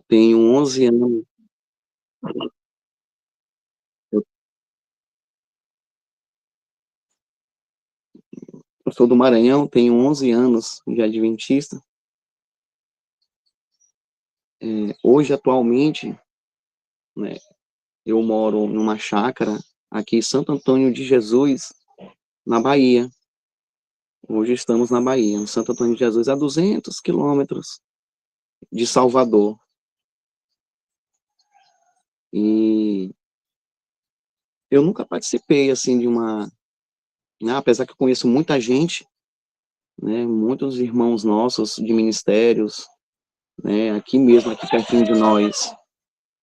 Tenho 11 anos. Eu eu sou do Maranhão, tenho 11 anos de adventista. Hoje, atualmente, né, eu moro numa chácara aqui em Santo Antônio de Jesus, na Bahia. Hoje estamos na Bahia, em Santo Antônio de Jesus, a 200 quilômetros de Salvador. E eu nunca participei, assim, de uma, né, apesar que eu conheço muita gente, né, muitos irmãos nossos de ministérios, né, aqui mesmo, aqui pertinho de nós,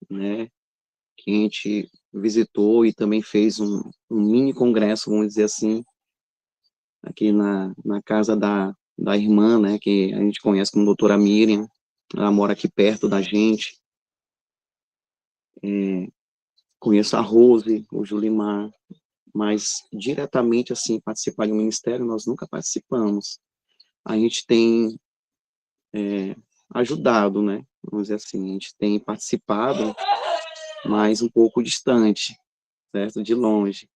né, que a gente visitou e também fez um mini congresso, vamos dizer assim, aqui na casa da irmã, né, que a gente conhece como doutora Miriam. Ela mora aqui perto da gente. Conheço a Rose, o Julimar, mas diretamente, assim, participar de um ministério, nós nunca participamos. A gente tem ajudado, né, vamos dizer assim, a gente tem participado, mas um pouco distante, certo? De longe.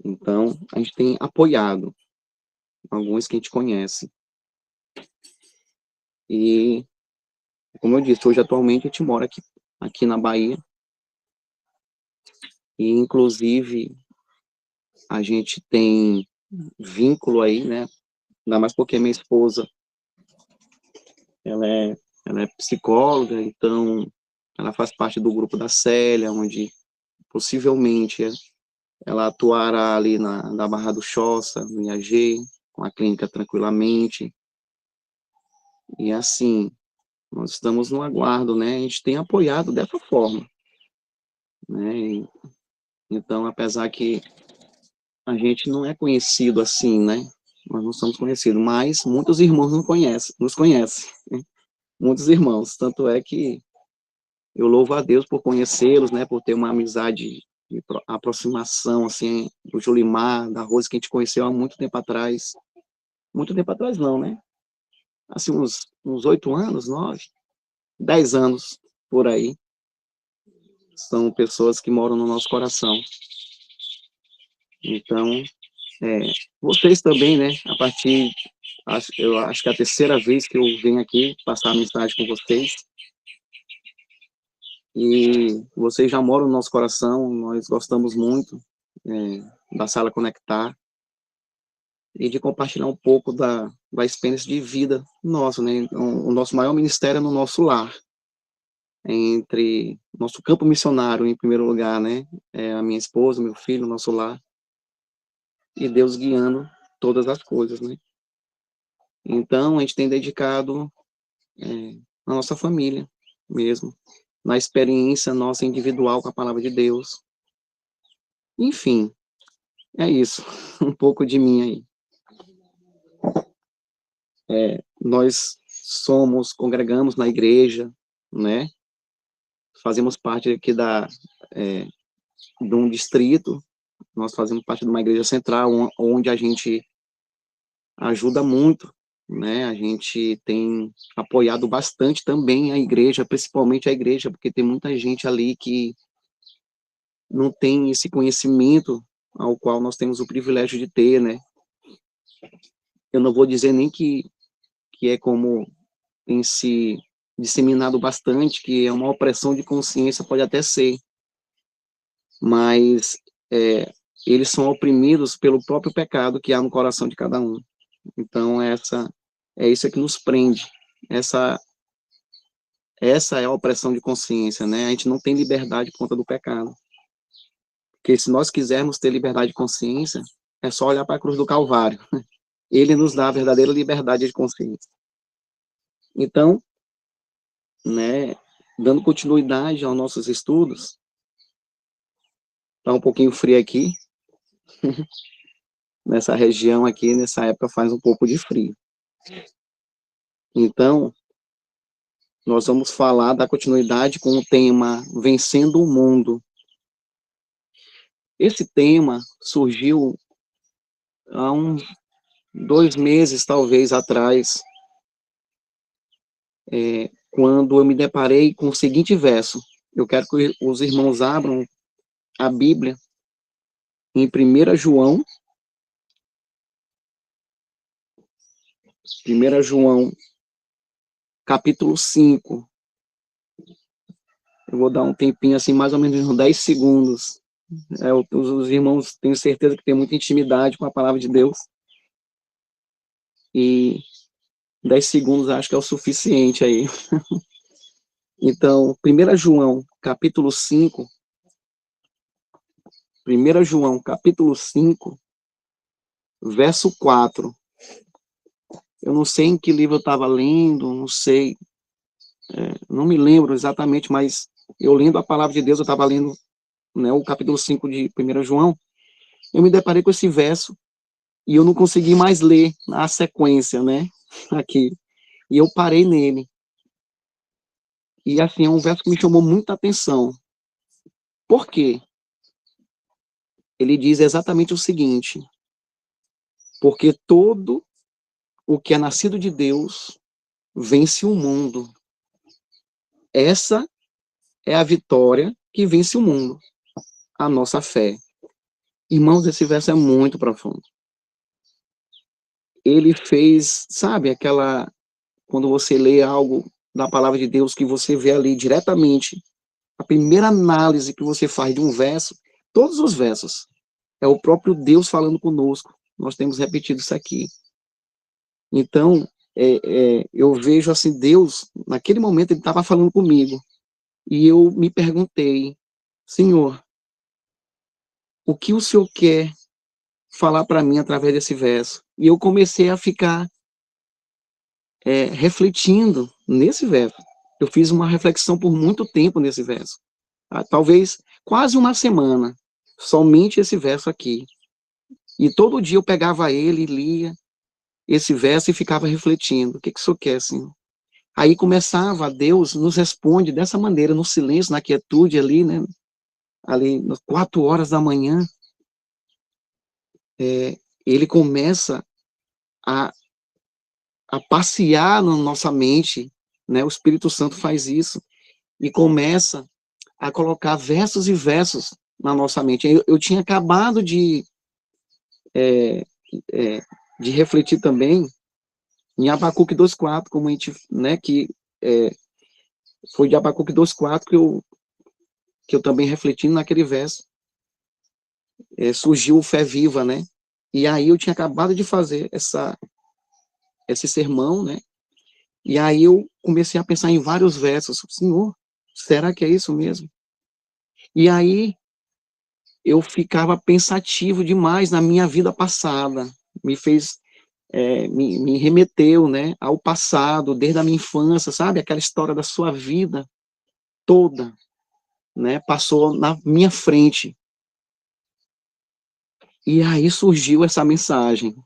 Então, a gente tem apoiado alguns que a gente conhece. E, como eu disse, hoje atualmente a gente mora aqui na Bahia, e inclusive a gente tem vínculo aí, né? Ainda mais porque minha esposa, ela é, ela é psicóloga, então ela faz parte do grupo da Célia, onde possivelmente ela atuará ali na Barra do Choça, no IAG, com a clínica Tranquilamente. E assim, nós estamos no aguardo, né? A gente tem apoiado dessa forma, né? Então, apesar que a gente não é conhecido assim, né? Nós não somos conhecidos, mas muitos irmãos nos conhecem, né? Muitos irmãos. Tanto é que eu louvo a Deus por conhecê-los, né? Por ter uma amizade de aproximação, assim, do Jolimar, da Rose, que a gente conheceu há muito tempo atrás. Muito tempo atrás não, né? Assim, uns 8 anos, 9, 10 anos, por aí. São pessoas que moram no nosso coração. Então, é, vocês também, né? Eu acho que é a terceira vez que eu venho aqui passar a mensagem com vocês. E vocês já moram no nosso coração, nós gostamos muito da Sala Conectar e de compartilhar um pouco da experiência de vida nossa, né? O nosso maior ministério é no nosso lar, entre nosso campo missionário, em primeiro lugar, né? A minha esposa, meu filho, nosso lar, e Deus guiando todas as coisas, né? Então, a gente tem dedicado a nossa família mesmo, na experiência nossa individual com a palavra de Deus. Enfim, é isso, um pouco de mim aí. Nós congregamos na igreja, né? Fazemos parte aqui de um distrito, nós fazemos parte de uma igreja central, onde a gente ajuda muito, né? A gente tem apoiado bastante também a igreja, principalmente a igreja, porque tem muita gente ali que não tem esse conhecimento ao qual nós temos o privilégio de ter, né? Eu não vou dizer nem que é como tem se disseminado bastante, que é uma opressão de consciência, pode até ser, mas eles são oprimidos pelo próprio pecado que há no coração de cada um. Então, é isso que nos prende, essa, essa é a opressão de consciência, né? A gente não tem liberdade por conta do pecado. Porque se nós quisermos ter liberdade de consciência, é só olhar para a cruz do Calvário. Ele nos dá a verdadeira liberdade de consciência. Então, né, dando continuidade aos nossos estudos, tá um pouquinho frio aqui, nessa região aqui, nessa época faz um pouco de frio. Então, nós vamos falar da continuidade com o tema Vencendo o Mundo. Esse tema surgiu há uns 2 meses, talvez, atrás, quando eu me deparei com o seguinte verso. Eu quero que os irmãos abram a Bíblia em 1 João, 1 João, capítulo 5. Eu vou dar um tempinho assim, mais ou menos uns 10 segundos. Os irmãos, tenho certeza que tem muita intimidade com a palavra de Deus. E 10 segundos acho que é o suficiente aí. Então, 1 João, capítulo 5. 1 João, capítulo 5, verso 4. Eu não sei em que livro eu estava lendo, não sei, não me lembro exatamente, mas eu lendo a palavra de Deus, eu estava lendo, né, o capítulo 5 de 1 João, eu me deparei com esse verso e eu não consegui mais ler a sequência, né, aqui. E eu parei nele. E assim, é um verso que me chamou muita atenção. Por quê? Ele diz exatamente o seguinte: porque todo o que é nascido de Deus vence o mundo. Essa é a vitória que vence o mundo, a nossa fé. Irmãos, esse verso é muito profundo. Ele fez, sabe, quando você lê algo da palavra de Deus, que você vê ali diretamente, a primeira análise que você faz de um verso, todos os versos, é o próprio Deus falando conosco. Nós temos repetido isso aqui. Então, eu vejo assim, Deus, naquele momento, ele estava falando comigo. E eu me perguntei, Senhor, o que o Senhor quer falar para mim através desse verso? E eu comecei a ficar refletindo nesse verso. Eu fiz uma reflexão por muito tempo nesse verso. Talvez quase uma semana, somente esse verso aqui. E todo dia eu pegava ele e lia esse verso e ficava refletindo. O que o Senhor quer, Senhor? Aí começava, Deus nos responde dessa maneira, no silêncio, na quietude ali, né? Ali, nas 4 horas da manhã, ele começa a, a passear na nossa mente, né? O Espírito Santo faz isso, e começa a colocar versos e versos na nossa mente. Eu tinha acabado de refletir também em Abacuque 2,4, como a gente, né, que foi de Abacuque 2,4 que eu também refletindo naquele verso, surgiu o Fé Viva, né? E aí eu tinha acabado de fazer esse sermão, né? E aí eu comecei a pensar em vários versos. Senhor, será que é isso mesmo? E aí eu ficava pensativo demais na minha vida passada. Me fez, me remeteu, né, ao passado, desde a minha infância, sabe? Aquela história da sua vida toda, né? Passou na minha frente. E aí surgiu essa mensagem.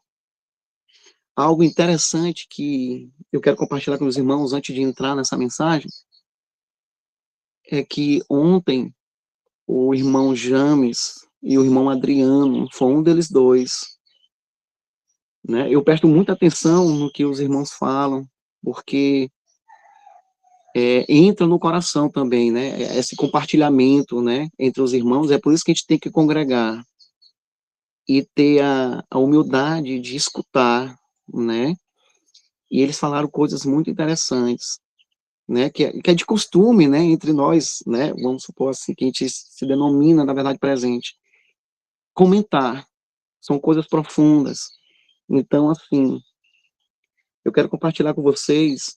Algo interessante que eu quero compartilhar com os irmãos antes de entrar nessa mensagem é que ontem o irmão James e o irmão Adriano, foi um deles dois, né? Eu presto muita atenção no que os irmãos falam, porque entra no coração também, né? Esse compartilhamento, né, entre os irmãos, é por isso que a gente tem que congregar e ter a humildade de escutar, né? E eles falaram coisas muito interessantes, né, que é de costume, né, entre nós, né, vamos supor assim, que a gente se denomina, na verdade, presente. Comentar, são coisas profundas. Então, assim, eu quero compartilhar com vocês,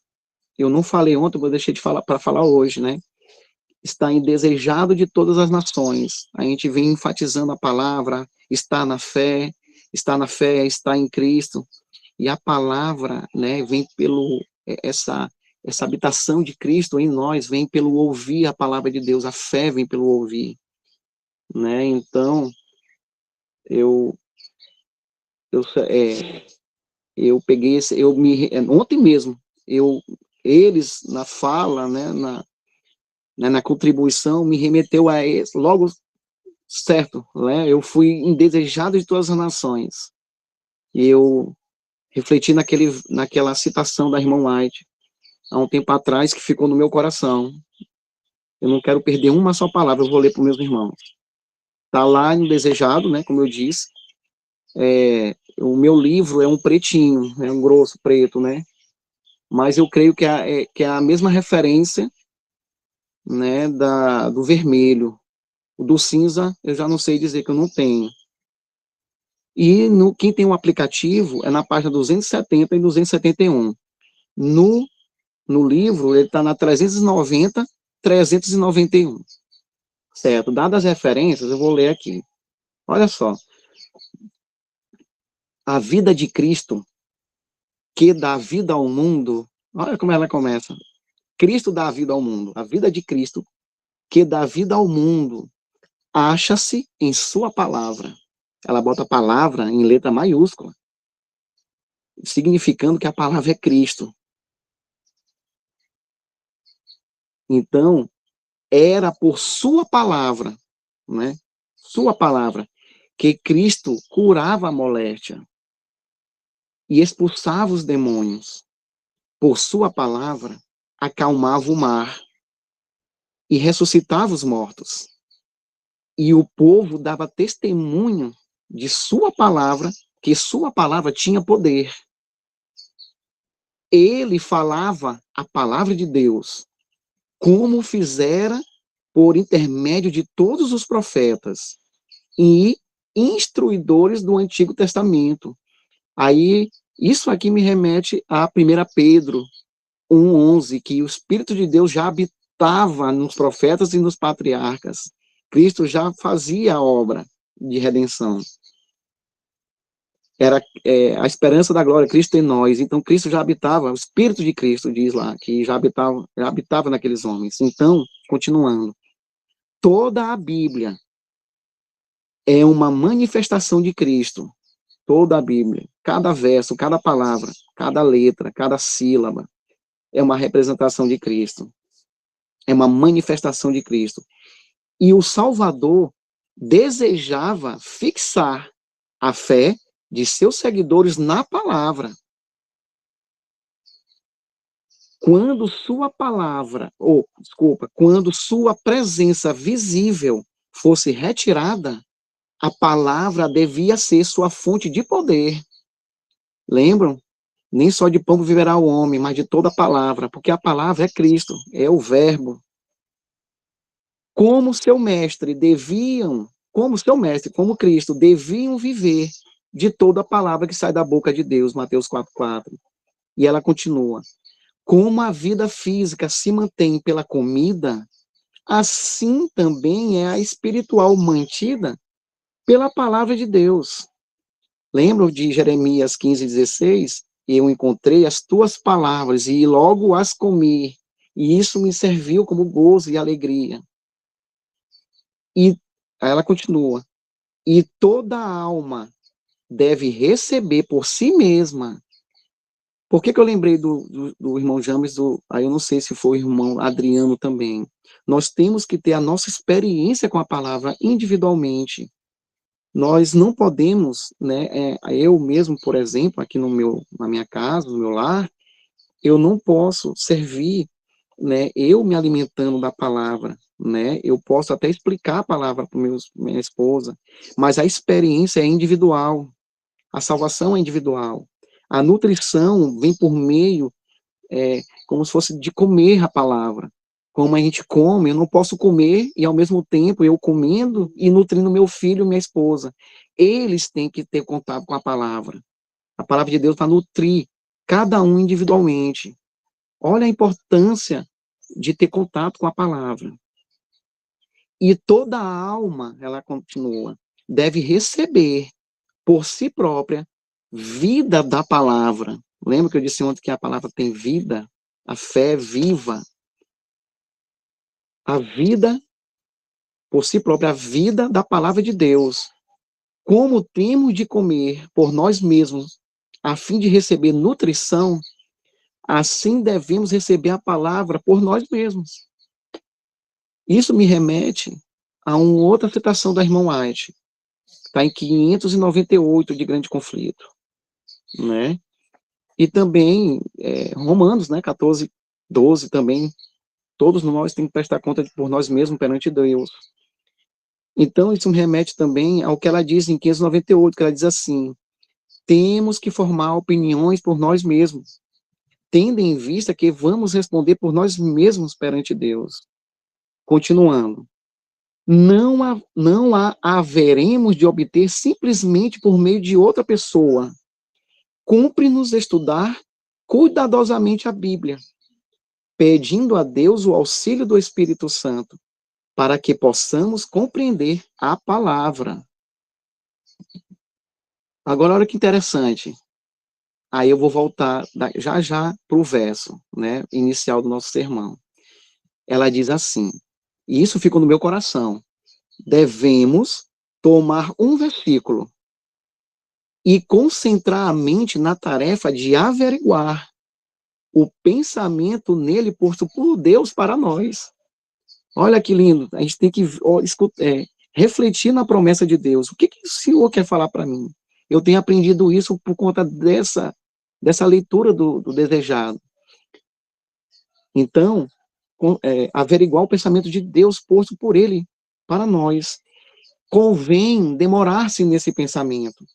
eu não falei ontem, mas eu deixei de falar para falar hoje, né, está em desejado de todas as nações. A gente vem enfatizando a palavra, está na fé, está em Cristo, e a palavra, né, vem pelo, essa habitação de Cristo em nós vem pelo ouvir a palavra de Deus, a fé vem pelo ouvir, né? Então, eu eu eu peguei ontem mesmo, eles na fala, né, na contribuição me remeteu a esse, logo certo, né? Eu fui indesejado de todas as nações. E eu refleti naquela citação da irmã White, há um tempo atrás, que ficou no meu coração. Eu não quero perder uma só palavra, eu vou ler para os meus irmãos. Está lá no Desejado, né, como eu disse. O meu livro é um pretinho, é um grosso preto, né? Mas eu creio que é a mesma referência, né, do vermelho. O do cinza, eu já não sei dizer que eu não tenho. E quem tem um aplicativo é na página 270 e 271. No livro, ele está na 390, 391. Certo? Dadas as referências, eu vou ler aqui. Olha só. A vida de Cristo, que dá vida ao mundo. Olha como ela começa. Cristo dá vida ao mundo. A vida de Cristo, que dá vida ao mundo, acha-se em sua palavra. Ela bota a palavra em letra maiúscula, significando que a palavra é Cristo. Então, era por sua palavra, né? Sua palavra, que Cristo curava a moléstia e expulsava os demônios. Por sua palavra, acalmava o mar e ressuscitava os mortos. E o povo dava testemunho de sua palavra, que sua palavra tinha poder. Ele falava a palavra de Deus, como fizera por intermédio de todos os profetas e instruidores do Antigo Testamento. Aí, isso aqui me remete a 1 Pedro 1:11, que o Espírito de Deus já habitava nos profetas e nos patriarcas. Cristo já fazia a obra de redenção. Era a esperança da glória, Cristo em nós. Então, Cristo já habitava, o Espírito de Cristo diz lá, que já habitava naqueles homens. Então, continuando, toda a Bíblia é uma manifestação de Cristo. Toda a Bíblia, cada verso, cada palavra, cada letra, cada sílaba, é uma representação de Cristo. É uma manifestação de Cristo. E o Salvador desejava fixar a fé de seus seguidores na palavra. Quando sua palavra, quando sua presença visível fosse retirada, a palavra devia ser sua fonte de poder. Lembram? Nem só de pão viverá o homem, mas de toda a palavra, porque a palavra é Cristo, é o verbo. Como seu mestre, como Cristo, deviam viver de toda a palavra que sai da boca de Deus, Mateus 4:4. E ela continua. Como a vida física se mantém pela comida, assim também é a espiritual mantida pela palavra de Deus. Lembram de Jeremias 15:16? Eu encontrei as tuas palavras e logo as comi, e isso me serviu como gozo e alegria. E ela continua, e toda alma deve receber por si mesma. Por que eu lembrei do irmão James, aí eu não sei se foi o irmão Adriano também. Nós temos que ter a nossa experiência com a palavra individualmente. Nós não podemos, né, eu mesmo, por exemplo, aqui na minha casa, no meu lar, eu não posso servir, né, eu me alimentando da palavra, né, eu posso até explicar a palavra para minha esposa, mas a experiência é individual, a salvação é individual, a nutrição vem por meio, como se fosse de comer a palavra, como a gente come, eu não posso comer e ao mesmo tempo eu comendo e nutrindo meu filho e minha esposa, eles têm que ter contato com a palavra de Deus para nutrir cada um individualmente. Olha a importância de ter contato com a palavra. E toda alma, ela continua, deve receber por si própria vida da palavra. Lembra que eu disse ontem que a palavra tem vida? A fé é viva. A vida, por si própria, a vida da palavra de Deus. Como temos de comer por nós mesmos, a fim de receber nutrição, assim devemos receber a palavra por nós mesmos. Isso me remete a uma outra citação da irmã White, está em 598 de Grande Conflito, né? E também Romanos, né, 14, 12 também, todos nós temos que prestar conta por nós mesmos perante Deus. Então, isso me remete também ao que ela diz em 598, que ela diz assim: temos que formar opiniões por nós mesmos, tendo em vista que vamos responder por nós mesmos perante Deus. Continuando. Não haveremos de obter simplesmente por meio de outra pessoa. Cumpre-nos estudar cuidadosamente a Bíblia, pedindo a Deus o auxílio do Espírito Santo, para que possamos compreender a palavra. Agora, olha que interessante. Aí eu vou voltar já para o verso, né, inicial do nosso sermão. Ela diz assim, e isso ficou no meu coração: devemos tomar um versículo e concentrar a mente na tarefa de averiguar o pensamento nele posto por Deus para nós. Olha que lindo, a gente tem que refletir na promessa de Deus. O que o Senhor quer falar para mim? Eu tenho aprendido isso por conta dessa leitura do desejado. Então, averiguar o pensamento de Deus posto por ele para nós. Convém demorar-se nesse pensamento,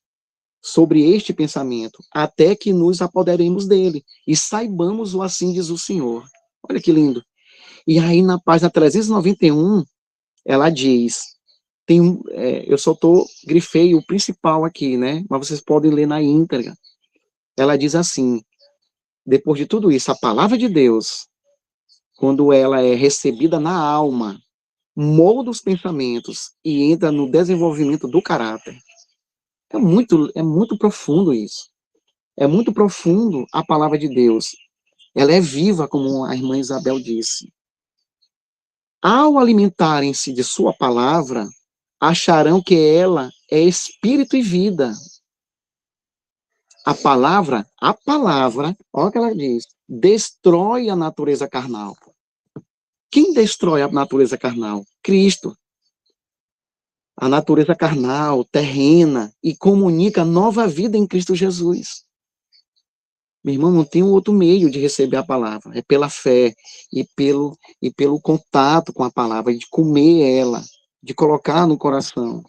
sobre este pensamento, até que nos apoderemos dele e saibamos o assim diz o Senhor. Olha que lindo. E aí, na página 391, ela diz, eu só grifei o principal aqui, né? Mas vocês podem ler na íntegra. Ela diz assim, depois de tudo isso, a palavra de Deus, quando ela é recebida na alma, molda os pensamentos e entra no desenvolvimento do caráter. É muito profundo isso. É muito profundo a palavra de Deus. Ela é viva, como a irmã Isabel disse. Ao alimentarem-se de sua palavra, acharão que ela é espírito e vida. A palavra, olha o que ela diz, destrói a natureza carnal. Quem destrói a natureza carnal? Cristo. A natureza carnal, terrena, e comunica nova vida em Cristo Jesus. Meu irmão, não tem um outro meio de receber a palavra. É pela fé e pelo contato com a palavra, de comer ela, de colocar no coração.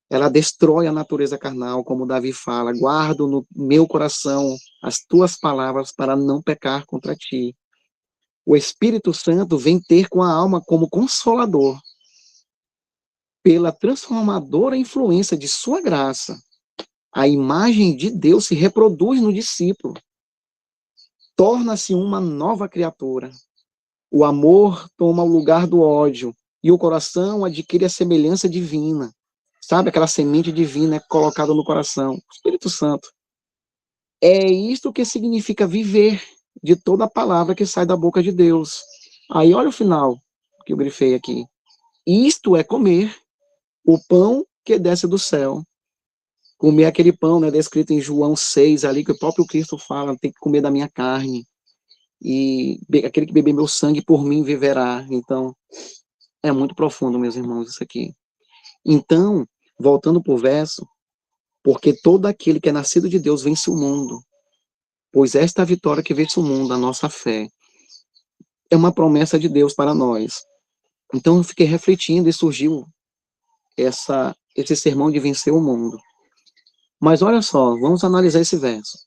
Ela destrói a natureza carnal, como Davi fala. Guardo no meu coração as tuas palavras para não pecar contra ti. O Espírito Santo vem ter com a alma como consolador, pela transformadora influência de sua graça. A imagem de Deus se reproduz no discípulo. Torna-se uma nova criatura. O amor toma o lugar do ódio e o coração adquire a semelhança divina. Sabe, aquela semente divina colocada no coração, o Espírito Santo. É isto que significa viver de toda a palavra que sai da boca de Deus. Aí olha o final que eu grifei aqui. Isto é comer o pão que desce do céu. Comer aquele pão, né, descrito em João 6, ali, que o próprio Cristo fala, tem que comer da minha carne. E aquele que beber meu sangue por mim viverá. Então, é muito profundo, meus irmãos, isso aqui. Então, voltando para o verso, porque todo aquele que é nascido de Deus vence o mundo, pois esta é a vitória que vence o mundo, a nossa fé. É uma promessa de Deus para nós. Então, eu fiquei refletindo e surgiu esse sermão de vencer o mundo. Mas olha só, vamos analisar esse verso.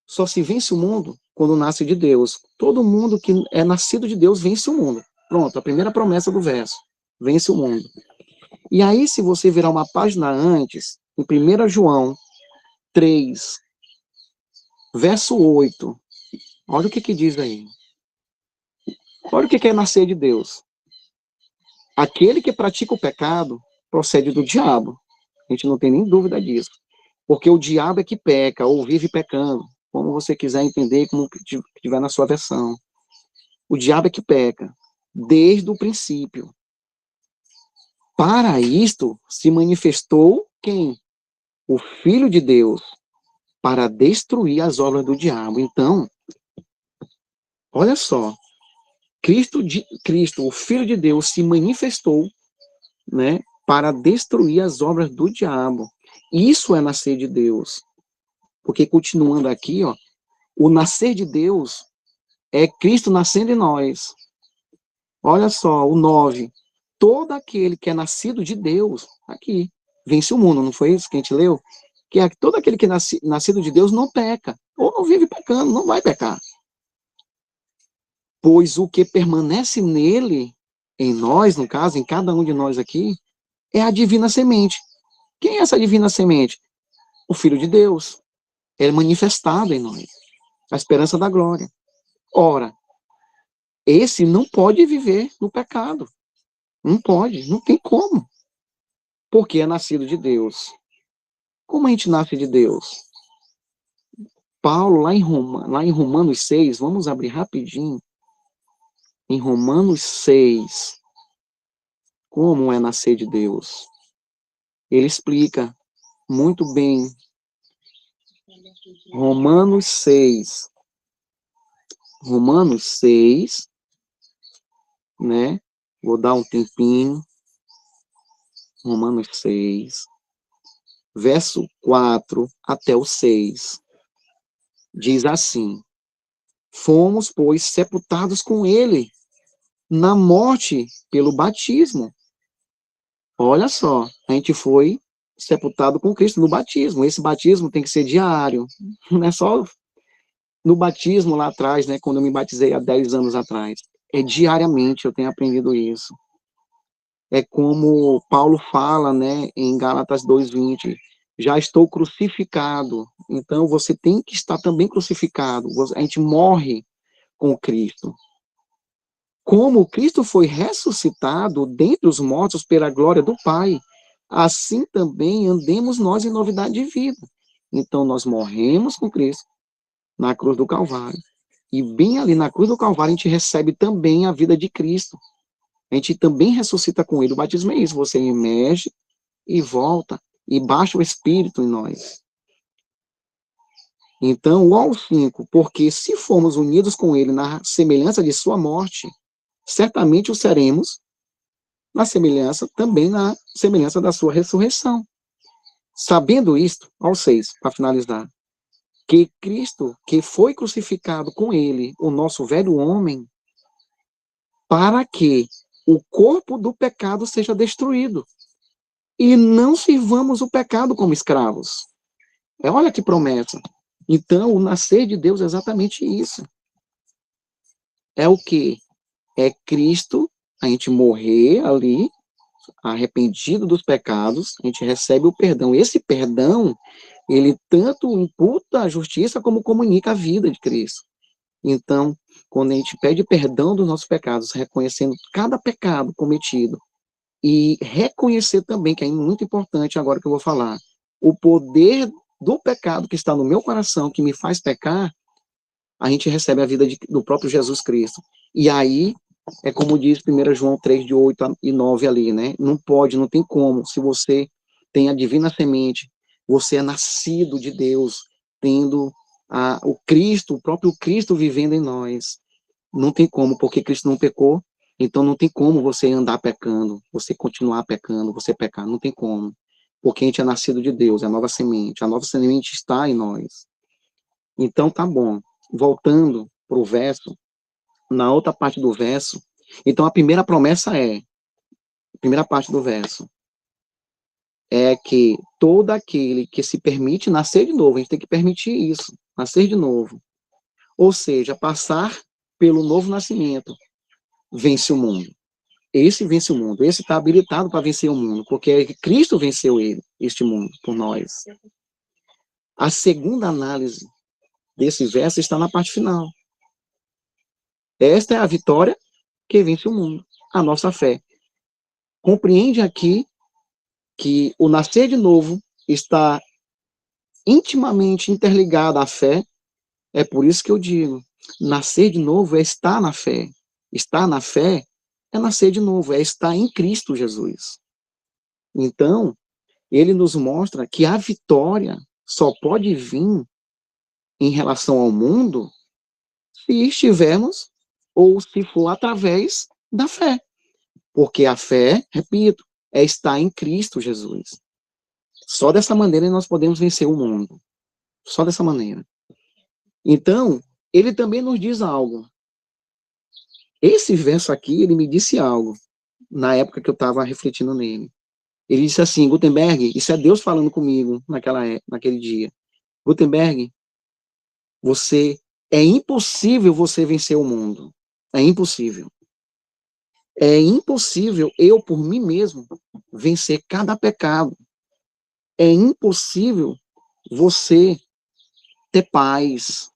Só se vence o mundo quando nasce de Deus. Todo mundo que é nascido de Deus vence o mundo. Pronto, a primeira promessa do verso. Vence o mundo. E aí, se você virar uma página antes, em 1 João 3, verso 8, olha o que diz aí. Olha o que é nascer de Deus. Aquele que pratica o pecado procede do diabo. A gente não tem nem dúvida disso. Porque o diabo é que peca, ou vive pecando. Como você quiser entender, como tiver na sua versão. O diabo é que peca, desde o princípio. Para isto se manifestou quem? O Filho de Deus, para destruir as obras do diabo. Então, olha só, Cristo, o Filho de Deus, se manifestou, né, para destruir as obras do diabo. Isso é nascer de Deus. Porque continuando aqui, ó, O nascer de Deus é Cristo nascendo em nós. Olha só, o 9. Todo aquele que é nascido de Deus, aqui, vence o mundo, não foi isso que a gente leu? Que é todo aquele que é nascido de Deus não peca, ou não vive pecando, não vai pecar. Pois o que permanece nele, em nós, no caso, em cada um de nós aqui, é a divina semente. Quem é essa divina semente? O Filho de Deus. É manifestado em nós. A esperança da glória. Ora, esse não pode viver no pecado. Não pode, não tem como. Porque é nascido de Deus. Como a gente nasce de Deus? Paulo, lá em Romanos 6, vamos abrir rapidinho. Em Romanos 6, como é nascer de Deus? Ele explica muito bem. Romanos 6. Romanos 6, né? Vou dar um tempinho. Romanos 6, verso 4 até o 6. Diz assim: fomos, pois, sepultados com ele na morte pelo batismo. Olha só, a gente foi sepultado com Cristo no batismo. Esse batismo tem que ser diário, não é só no batismo lá atrás, né, quando eu me batizei há 10 anos atrás. É diariamente, eu tenho aprendido isso. É como Paulo fala, né, em Gálatas 2:20, já estou crucificado. Então você tem que estar também crucificado. A gente morre com Cristo. Como Cristo foi ressuscitado dentre os mortos pela glória do Pai, assim também andemos nós em novidade de vida. Então nós morremos com Cristo na cruz do Calvário. E bem ali na cruz do Calvário a gente recebe também a vida de Cristo. A gente também ressuscita com ele. O batismo é isso, você emerge e volta, e baixa o Espírito em nós. Então, o ao 5, porque se formos unidos com ele na semelhança de sua morte, certamente o seremos na semelhança, também na semelhança da sua ressurreição. Sabendo isto, ao 6, para finalizar, que Cristo, que foi crucificado com ele, o nosso velho homem, para que o corpo do pecado seja destruído, e não sirvamos o pecado como escravos. Olha que promessa. Então, o nascer de Deus é exatamente isso. É o quê? É Cristo, a gente morrer ali, arrependido dos pecados, a gente recebe o perdão. Esse perdão, ele tanto imputa a justiça como comunica a vida de Cristo. Então, quando a gente pede perdão dos nossos pecados, reconhecendo cada pecado cometido, e reconhecer também, que é muito importante agora que eu vou falar, o poder do pecado que está no meu coração, que me faz pecar, a gente recebe a vida do próprio Jesus Cristo. E aí, é como diz 1 João 3, de 8 e 9 ali, né? Não pode, não tem como. Se você tem a divina semente, você é nascido de Deus, tendo o Cristo, o próprio Cristo vivendo em nós. Não tem como, porque Cristo não pecou, então não tem como você andar pecando, você continuar pecando, você pecar, não tem como. Porque a gente é nascido de Deus, é a nova semente está em nós. Então tá bom. Voltando para o verso, na outra parte do verso, então a primeira promessa é, a primeira parte do verso, é que todo aquele que se permite nascer de novo, a gente tem que permitir isso, nascer de novo. Ou seja, passar pelo novo nascimento, vence o mundo. Esse vence o mundo, esse está habilitado para vencer o mundo, porque Cristo venceu este mundo, por nós. A segunda análise desse verso está na parte final. Esta é a vitória que vence o mundo, a nossa fé. Compreende aqui que o nascer de novo está intimamente interligado à fé. É por isso que eu digo, nascer de novo é estar na fé. Estar na fé é nascer de novo, é estar em Cristo Jesus. Então, ele nos mostra que a vitória só pode vir em relação ao mundo se estivermos ou se for através da fé. Porque a fé, repito, é estar em Cristo Jesus. Só dessa maneira nós podemos vencer o mundo. Só dessa maneira. Então, ele também nos diz algo. Esse verso aqui, ele me disse algo, na época que eu estava refletindo nele. Ele disse assim, Gutenberg, isso é Deus falando comigo naquele dia. Gutenberg, é impossível você vencer o mundo. É impossível. É impossível eu, por mim mesmo, vencer cada pecado. É impossível você ter paz.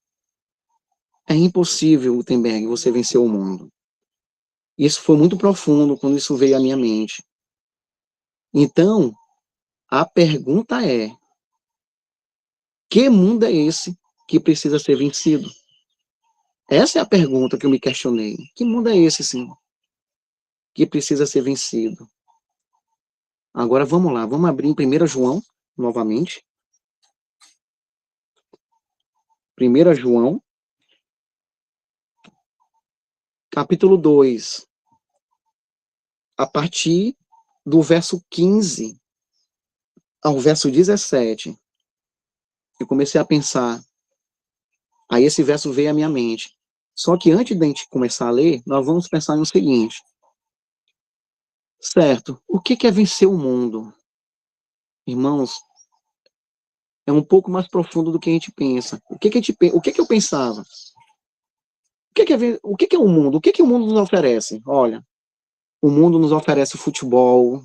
É impossível, Gutenberg, você vencer o mundo. Isso foi muito profundo quando isso veio à minha mente. Então, a pergunta é: que mundo é esse que precisa ser vencido? Essa é a pergunta que eu me questionei. Que mundo é esse, Senhor, que precisa ser vencido? Agora vamos lá, vamos abrir em 1 João, novamente. 1 João, capítulo 2, a partir do verso 15 ao verso 17. Eu comecei a pensar, aí esse verso veio à minha mente. Só que antes de a gente começar a ler, nós vamos pensar no seguinte. Certo, o que é vencer o mundo? Irmãos, é um pouco mais profundo do que a gente pensa. O que eu pensava? O que é o mundo? O que o mundo nos oferece? Olha, o mundo nos oferece futebol,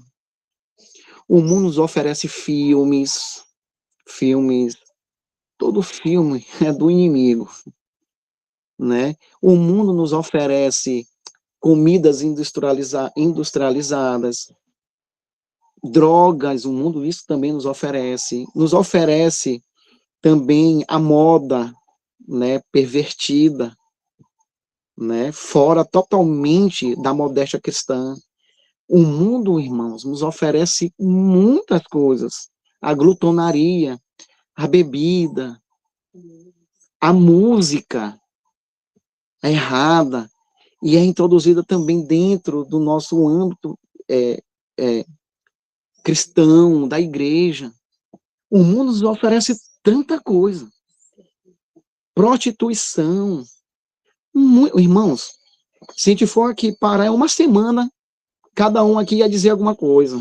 o mundo nos oferece filmes, todo filme é do inimigo, né? O mundo nos oferece comidas industrializadas, drogas, o mundo isso também nos oferece também a moda, né, pervertida, né, fora totalmente da modéstia cristã. O mundo, irmãos, nos oferece muitas coisas. A glutonaria, a bebida, a música errada, e é introduzida também dentro do nosso âmbito cristão, da igreja. O mundo nos oferece tanta coisa. Prostituição. Irmãos, se a gente for aqui parar uma semana, cada um aqui ia dizer alguma coisa.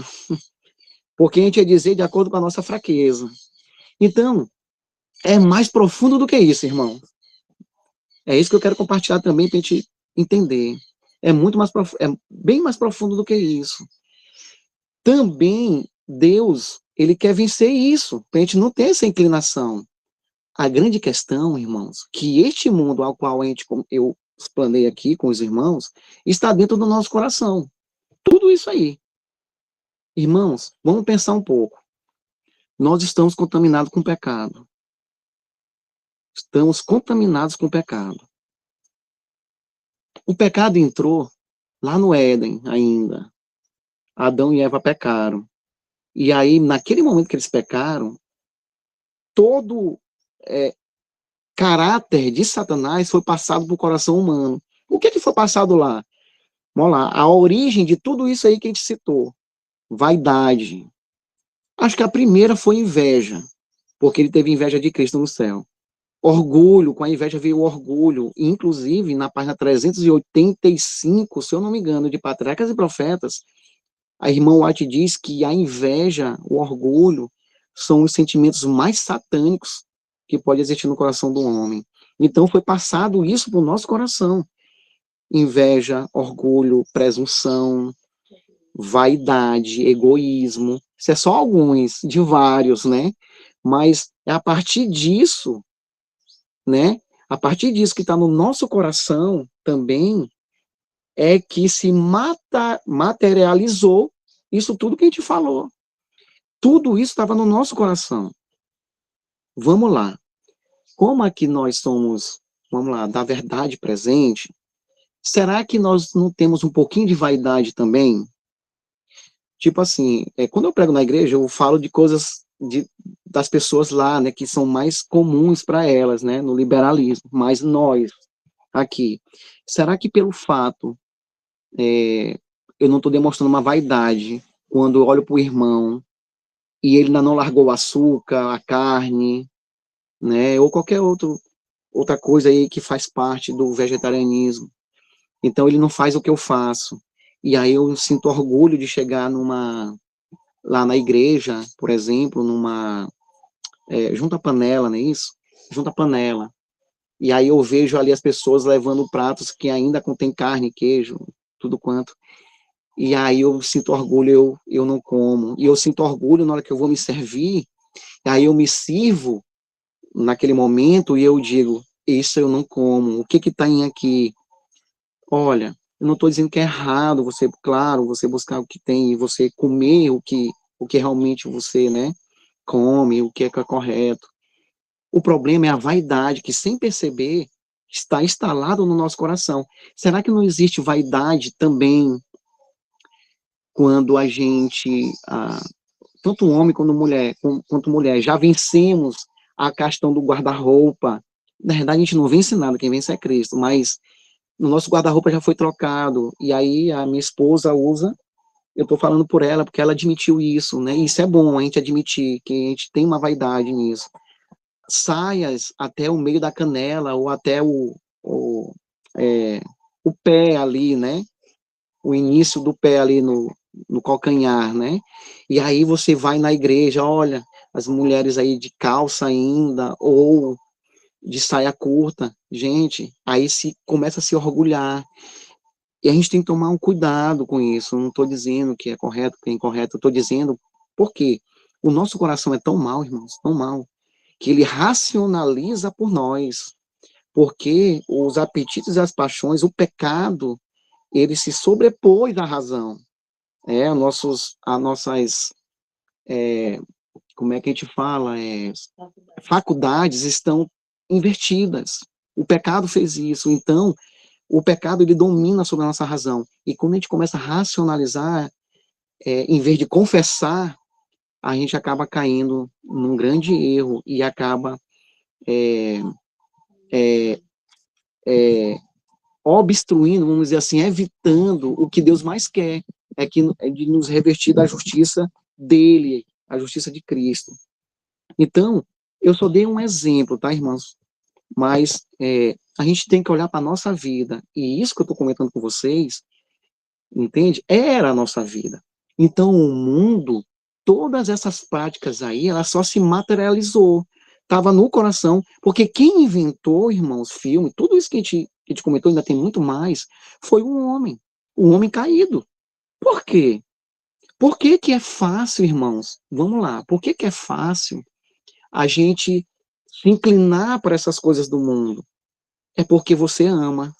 Porque a gente ia dizer de acordo com a nossa fraqueza. Então, é mais profundo do que isso, irmão. É isso que eu quero compartilhar também para a gente entender. É muito mais é bem mais profundo do que isso. Também Deus, ele quer vencer isso, para a gente não ter essa inclinação. A grande questão, irmãos, que este mundo ao qual eu explanei aqui com os irmãos, está dentro do nosso coração. Tudo isso aí. Irmãos, vamos pensar um pouco. Nós estamos contaminados com o pecado. Estamos contaminados com o pecado. O pecado entrou lá no Éden ainda. Adão e Eva pecaram. E aí, naquele momento que eles pecaram, todo caráter de Satanás foi passado para o coração humano. O que foi passado lá? Vamos lá, a origem de tudo isso aí que a gente citou. Vaidade. Acho que a primeira foi inveja, porque ele teve inveja de Cristo no céu. Orgulho, com a inveja veio o orgulho. Inclusive, na página 385, se eu não me engano, de Patriarcas e Profetas, a irmã White diz que a inveja, o orgulho, são os sentimentos mais satânicos que pode existir no coração do homem. Então, foi passado isso para o nosso coração. Inveja, orgulho, presunção, vaidade, egoísmo. Isso é só alguns de vários, né? Mas é a partir disso, né? A partir disso que está no nosso coração também, é que se materializou isso tudo que a gente falou. Tudo isso estava no nosso coração. Vamos lá. Como aqui nós somos, vamos lá, da verdade presente, será que nós não temos um pouquinho de vaidade também? Tipo assim, quando eu prego na igreja, eu falo de coisas das pessoas lá, né, que são mais comuns para elas, né, no liberalismo. Mas nós, aqui, será que pelo fato, eu não estou demonstrando uma vaidade quando eu olho para o irmão e ele ainda não largou o açúcar, a carne, né, ou qualquer outro outra coisa aí que faz parte do vegetarianismo. Então ele não faz o que eu faço. E aí eu sinto orgulho de chegar lá na igreja, por exemplo, junta panela, não é isso? Junta panela. E aí eu vejo ali as pessoas levando pratos que ainda contém carne, queijo, tudo quanto. E aí eu sinto orgulho, eu não como. E eu sinto orgulho na hora que eu vou me servir, aí eu me sirvo naquele momento e eu digo, isso eu não como. O que que tem aqui? Olha, eu não estou dizendo que é errado você, claro, você buscar o que tem e você comer o que realmente você, né, come, o que é correto. O problema é a vaidade, que sem perceber está instalado no nosso coração. Será que não existe vaidade também quando a gente, tanto homem quanto mulher, já vencemos a questão do guarda-roupa? Na verdade, a gente não vence nada, quem vence é Cristo, mas no nosso guarda-roupa já foi trocado, e aí a minha esposa usa, eu estou falando por ela, porque ela admitiu isso, né? Isso é bom, a gente admitir que a gente tem uma vaidade nisso. Saias até o meio da canela, ou até o pé ali, né? O início do pé ali no calcanhar, né? E aí você vai na igreja, olha, as mulheres aí de calça ainda, ou de saia curta, gente, aí se começa a se orgulhar, e a gente tem que tomar um cuidado com isso. Eu não estou dizendo que é correto, que é incorreto, eu estou dizendo por quê? O nosso coração é tão mau, irmãos, tão mau, que ele racionaliza por nós, porque os apetites e as paixões, o pecado, ele se sobrepôs à razão. A nossas, como é que a gente fala? Faculdades estão invertidas. O pecado fez isso. Então, o pecado, ele domina sobre a nossa razão. E quando a gente começa a racionalizar, em vez de confessar, a gente acaba caindo num grande erro e acaba obstruindo, vamos dizer assim, evitando o que Deus mais quer, é de nos revestir da justiça dele, a justiça de Cristo. Então, eu só dei um exemplo, tá, irmãos? Mas a gente tem que olhar para a nossa vida, e isso que eu estou comentando com vocês, entende? Era a nossa vida. Então, o mundo, todas essas práticas aí, ela só se materializou, estava no coração, porque quem inventou, irmãos, filme, tudo isso que a gente comentou, ainda tem muito mais, foi um homem caído. Por quê? Por que que é fácil, irmãos? Vamos lá, por que que é fácil a gente se inclinar para essas coisas do mundo? É porque você ama.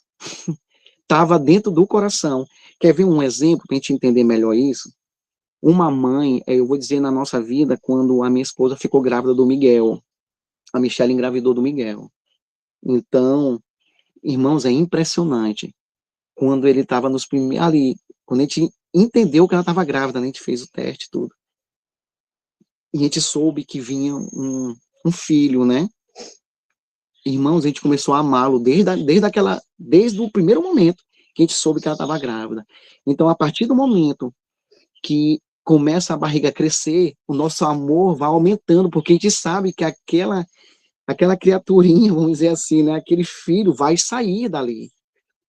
Estava dentro do coração. Quer ver um exemplo para a gente entender melhor isso? Uma mãe, eu vou dizer na nossa vida, quando a minha esposa ficou grávida do Miguel, a Michelle engravidou do Miguel. Então, irmãos, é impressionante. Quando ele estava nos primeiros, ali, quando a gente entendeu que ela estava grávida, né, a gente fez o teste tudo, e a gente soube que vinha um filho, né? Irmãos, a gente começou a amá-lo desde o primeiro momento que a gente soube que ela estava grávida. Então, a partir do momento que começa a barriga a crescer, o nosso amor vai aumentando, porque a gente sabe que aquela criaturinha, vamos dizer assim, né, aquele filho vai sair dali.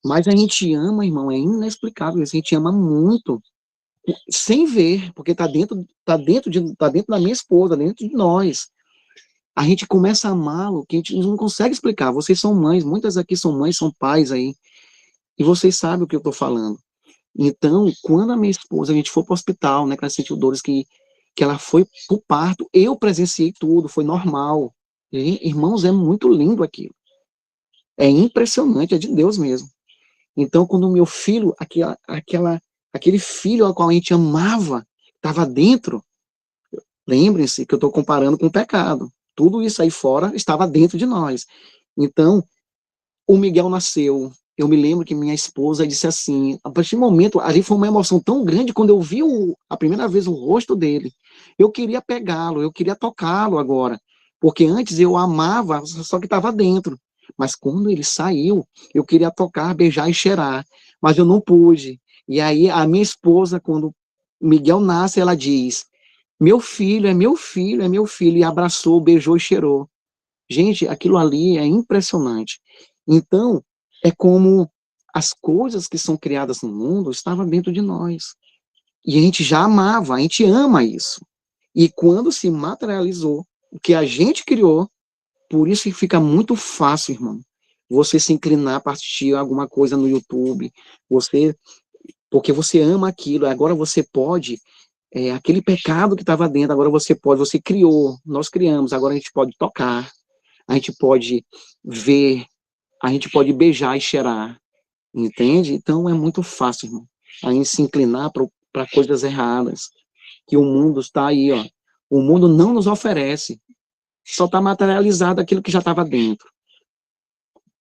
Mas a gente ama, irmão, é inexplicável, a gente ama muito, sem ver, porque tá dentro da minha esposa, dentro de nós. A gente começa a amá-lo, que a gente não consegue explicar. Vocês são mães, muitas aqui são mães, são pais aí, e vocês sabem o que eu estou falando. Então, quando a minha esposa, a gente foi para o hospital, né, que ela sentiu dores, que ela foi para o parto, eu presenciei tudo, foi normal. E, irmãos, é muito lindo aquilo. É impressionante, é de Deus mesmo. Então, quando o meu filho, aquele filho ao qual a gente amava, estava dentro, lembrem-se que eu estou comparando com o pecado. Tudo isso aí fora estava dentro de nós. Então, o Miguel nasceu. Eu me lembro que minha esposa disse assim, a partir do momento, ali foi uma emoção tão grande, quando eu vi a primeira vez o rosto dele, eu queria pegá-lo, eu queria tocá-lo agora, porque antes eu amava, só que estava dentro, mas quando ele saiu, eu queria tocar, beijar e cheirar, mas eu não pude. E aí a minha esposa, quando Miguel nasce, ela diz, meu filho, é meu filho, é meu filho, e abraçou, beijou e cheirou. Gente, aquilo ali é impressionante. Então, é como as coisas que são criadas no mundo estavam dentro de nós. E a gente já amava, a gente ama isso. E quando se materializou, o que a gente criou, por isso que fica muito fácil, irmão, você se inclinar para assistir alguma coisa no YouTube, você, porque você ama aquilo, agora você pode, aquele pecado que estava dentro, agora você pode, você criou, nós criamos, agora a gente pode tocar, a gente pode ver, a gente pode beijar e cheirar, entende? Então é muito fácil, irmão, a gente se inclinar para coisas erradas, que o mundo está aí, ó. O mundo não nos oferece, só está materializado aquilo que já estava dentro.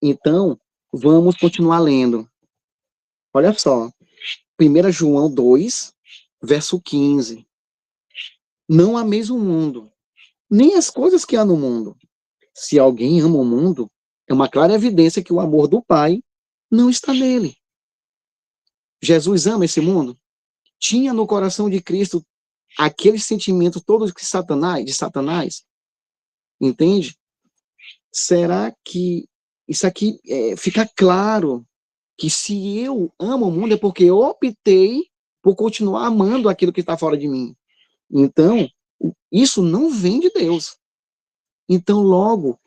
Então, vamos continuar lendo. Olha só, 1 João 2, verso 15. Não ameis o mundo, nem as coisas que há no mundo. Se alguém ama o mundo, é uma clara evidência que o amor do Pai não está nele. Jesus ama esse mundo? Tinha no coração de Cristo aqueles sentimentos todos de Satanás? Entende? Será que isso aqui fica claro que se eu amo o mundo é porque eu optei por continuar amando aquilo que está fora de mim. Então, isso não vem de Deus. Então, logo,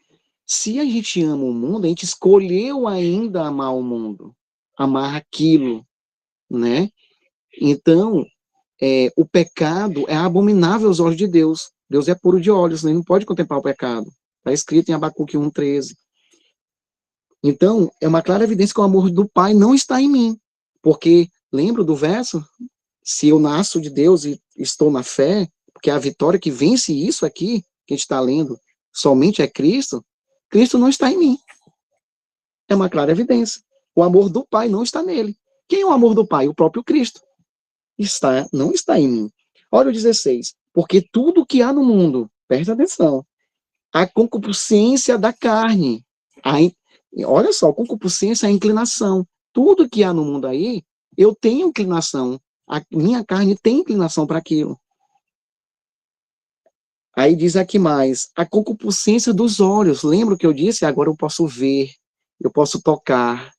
se a gente ama o mundo, a gente escolheu ainda amar o mundo, amar aquilo, né? Então, o pecado é abominável aos olhos de Deus. Deus é puro de olhos, né? Ele não pode contemplar o pecado. Está escrito em Abacuque 1,13. Então, é uma clara evidência que o amor do Pai não está em mim. Porque, lembra do verso? Se eu nasço de Deus e estou na fé, porque a vitória que vence isso aqui, que a gente está lendo, somente é Cristo, Cristo não está em mim. É uma clara evidência. O amor do Pai não está nele. Quem é o amor do Pai? O próprio Cristo. Não está em mim. Olha o 16. Porque tudo que há no mundo, presta atenção, a concupiscência da carne, olha só, concupiscência é a inclinação. Tudo que há no mundo aí, eu tenho inclinação. A minha carne tem inclinação para aquilo. Aí diz aqui mais, a concupiscência dos olhos. Lembra o que eu disse? Agora eu posso ver, eu posso tocar,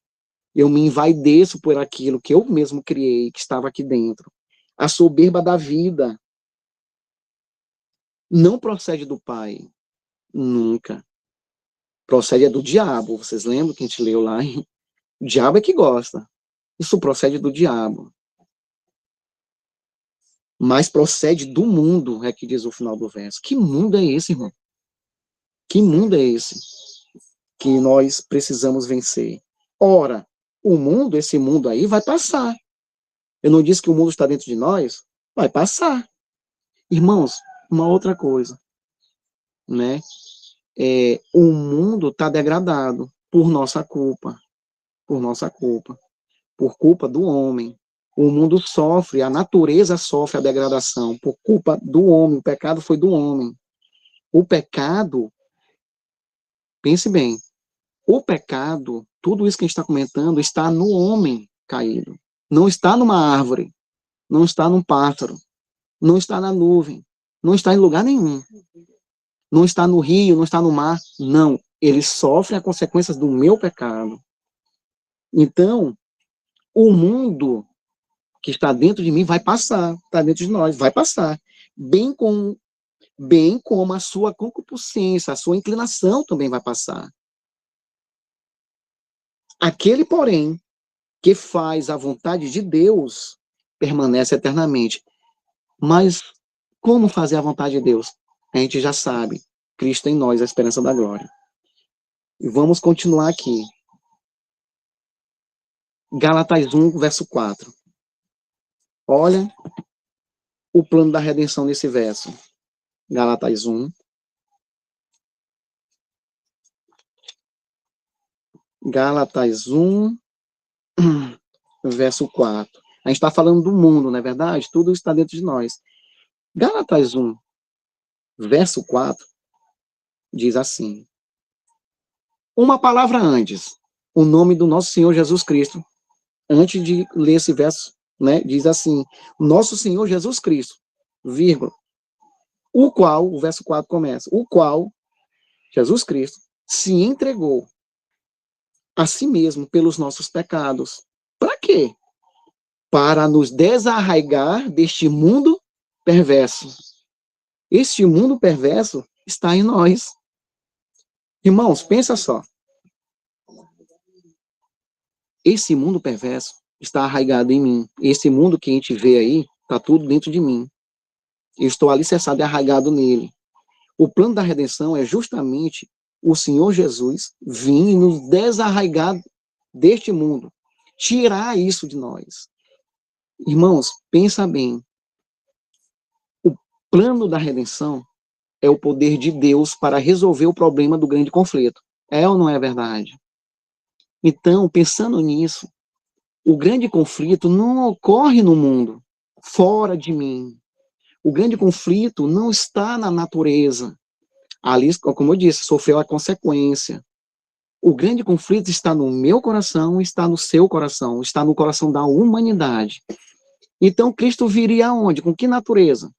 eu me envaideço por aquilo que eu mesmo criei, que estava aqui dentro. A soberba da vida não procede do Pai, nunca. Procede do diabo. Vocês lembram que a gente leu lá? O diabo é que gosta. Isso procede do diabo. Mas procede do mundo, é que diz o final do verso. Que mundo é esse, irmão? Que mundo é esse que nós precisamos vencer? Ora, o mundo, esse mundo aí, vai passar. Eu não disse que o mundo está dentro de nós? Vai passar. Irmãos, uma outra coisa, né? O mundo está degradado por nossa culpa. Por nossa culpa. Por culpa do homem. O mundo sofre, a natureza sofre a degradação por culpa do homem. O pecado foi do homem. O pecado, pense bem, o pecado, tudo isso que a gente está comentando, está no homem caído. Não está numa árvore, não está num pássaro, não está na nuvem, não está em lugar nenhum. Não está no rio, não está no mar. Não, ele sofre as consequências do meu pecado. Então, o mundo que está dentro de mim vai passar, está dentro de nós, vai passar. Bem como a sua concupiscência, a sua inclinação também vai passar. Aquele, porém, que faz a vontade de Deus, permanece eternamente. Mas como fazer a vontade de Deus? A gente já sabe. Cristo em nós, a esperança da glória. E vamos continuar aqui. Gálatas 1, verso 4. Olha o plano da redenção nesse verso. Gálatas 1. Gálatas 1, verso 4. A gente está falando do mundo, não é verdade? Tudo está dentro de nós. Gálatas 1, verso 4, diz assim. Uma palavra antes. O nome do nosso Senhor Jesus Cristo. Antes de ler esse verso, né, diz assim. Nosso Senhor Jesus Cristo, vírgula. O qual, o verso 4 começa. O qual Jesus Cristo se entregou a si mesmo pelos nossos pecados. Para quê? Para nos desarraigar deste mundo perverso. Este mundo perverso está em nós. Irmãos, pensa só. Esse mundo perverso está arraigado em mim. Esse mundo que a gente vê aí, está tudo dentro de mim. Eu estou alicerçado e arraigado nele. O plano da redenção é justamente o Senhor Jesus vir e nos desarraigar deste mundo. Tirar isso de nós. Irmãos, pensa bem. O plano da redenção é o poder de Deus para resolver o problema do grande conflito. É ou não é verdade? Então, pensando nisso, o grande conflito não ocorre no mundo, fora de mim. O grande conflito não está na natureza. Ali, como eu disse, sofreu a consequência. O grande conflito está no meu coração, está no seu coração, está no coração da humanidade. Então, Cristo viria aonde? Com que natureza?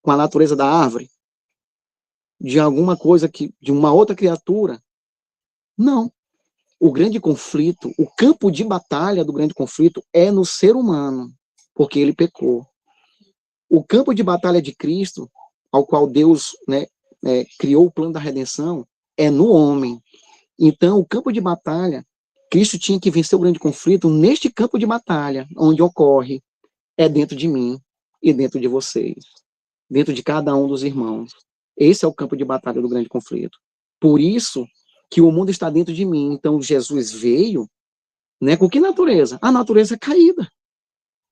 Com a natureza da árvore? De alguma coisa de uma outra criatura? Não. O grande conflito, o campo de batalha do grande conflito é no ser humano, porque ele pecou. O campo de batalha de Cristo, ao qual Deus, né, criou o plano da redenção, é no homem. Então, o campo de batalha, Cristo tinha que vencer o grande conflito neste campo de batalha, onde ocorre, é dentro de mim e dentro de vocês, dentro de cada um dos irmãos. Esse é o campo de batalha do grande conflito. Por isso que o mundo está dentro de mim. Então, Jesus veio, né, com que natureza? A natureza caída.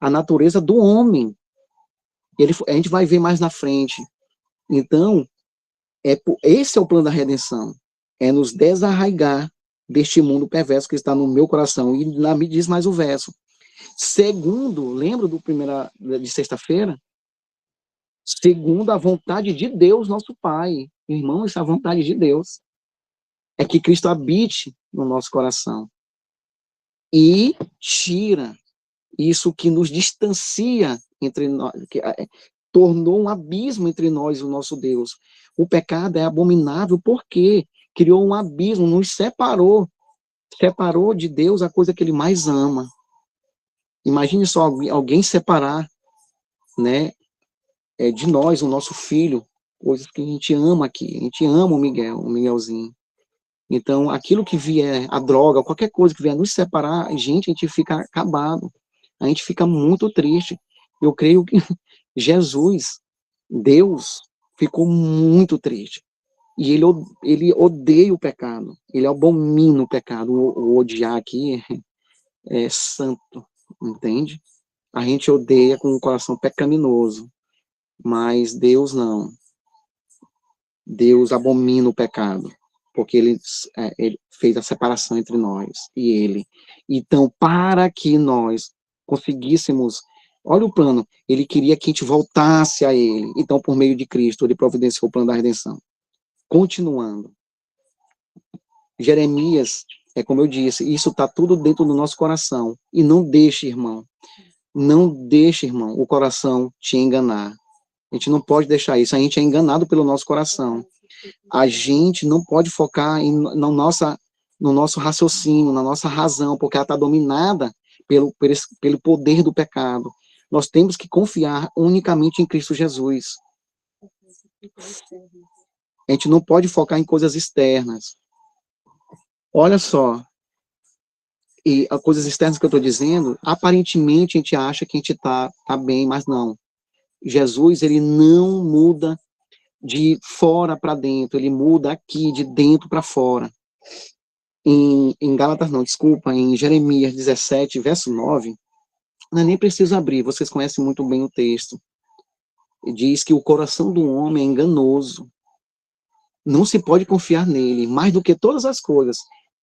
A natureza do homem. A gente vai ver mais na frente. Então, esse é o plano da redenção. É nos desarraigar deste mundo perverso que está no meu coração. E lá me diz mais o verso. Segundo, lembra de sexta-feira? Segundo a vontade de Deus, nosso Pai. Irmão, isso é a vontade de Deus. É que Cristo habite no nosso coração. E tira isso que nos distancia entre nós, tornou um abismo entre nós e o nosso Deus. O pecado é abominável porque criou um abismo, nos separou de Deus a coisa que ele mais ama. Imagine só alguém separar, né, de nós, o nosso filho, coisas que a gente ama aqui. A gente ama o Miguelzinho. Então, aquilo que vier, a droga, qualquer coisa que vier nos separar, a gente fica acabado. A gente fica muito triste. Eu creio que Jesus, Deus, ficou muito triste. E ele odeia o pecado. Ele abomina o pecado. O odiar aqui é santo, entende? A gente odeia com o coração pecaminoso. Mas Deus não. Deus abomina o pecado. Porque ele fez a separação entre nós e ele. Então, para que nós conseguíssemos, olha o plano, ele queria que a gente voltasse a ele. Então, por meio de Cristo, ele providenciou o plano da redenção. Continuando. Jeremias, como eu disse, isso está tudo dentro do nosso coração. E não deixe, irmão, o coração te enganar. A gente não pode deixar isso, a gente é enganado pelo nosso coração. A gente não pode focar no nosso raciocínio, na nossa razão, porque ela está dominada pelo poder do pecado. Nós temos que confiar unicamente em Cristo Jesus. A gente não pode focar em coisas externas. Olha só, e as coisas externas que eu estou dizendo, aparentemente a gente acha que a gente está bem, mas não. Jesus, ele não muda de fora para dentro, ele muda aqui, de dentro para fora. Em Gálatas, não, desculpa, em Jeremias 17, verso 9, não é nem preciso abrir, vocês conhecem muito bem o texto. Diz que o coração do homem é enganoso, não se pode confiar nele, mais do que todas as coisas,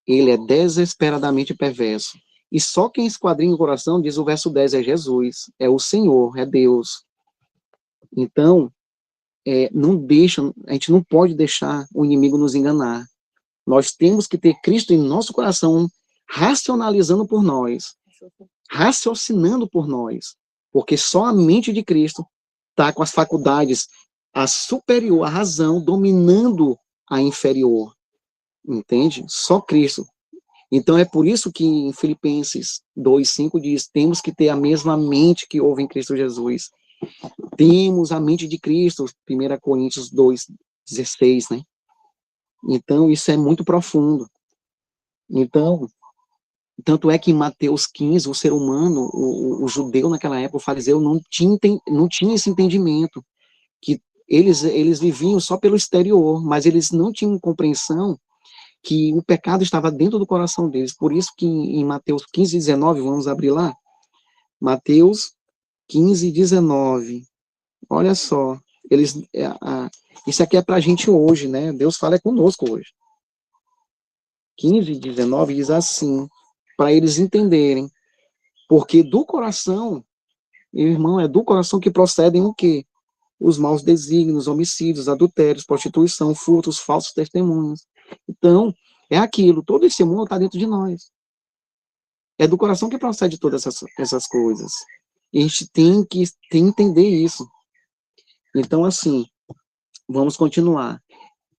ele é desesperadamente perverso. E só quem esquadrinha o coração, diz o verso 10, é Jesus, é o Senhor, é Deus. Então, a gente não pode deixar o inimigo nos enganar. Nós temos que ter Cristo em nosso coração, racionalizando por nós, raciocinando por nós, porque só a mente de Cristo está com as faculdades, a superior, a razão, dominando a inferior, entende? Só Cristo. Então é por isso que em Filipenses 2:5 diz, temos que ter a mesma mente que houve em Cristo Jesus. Temos a mente de Cristo, 1 Coríntios 2:16, né? Então isso é muito profundo. Então, tanto é que em Mateus 15, o ser humano, o judeu naquela época, o fariseu, não tinha esse entendimento, que eles viviam só pelo exterior, mas eles não tinham compreensão que o pecado estava dentro do coração deles. Por isso que em Mateus 15:19, vamos abrir lá, Mateus 15:19, olha só, isso aqui é para a gente hoje, né? Deus fala conosco hoje. 15:19 diz assim, para eles entenderem, porque do coração, irmão, é do coração que procedem o quê? Os maus desígnios, homicídios, adultérios, prostituição, furtos, falsos testemunhos. Então, é aquilo, todo esse mundo está dentro de nós. É do coração que procede todas essas coisas. E a gente tem que entender isso. Então, assim, vamos continuar.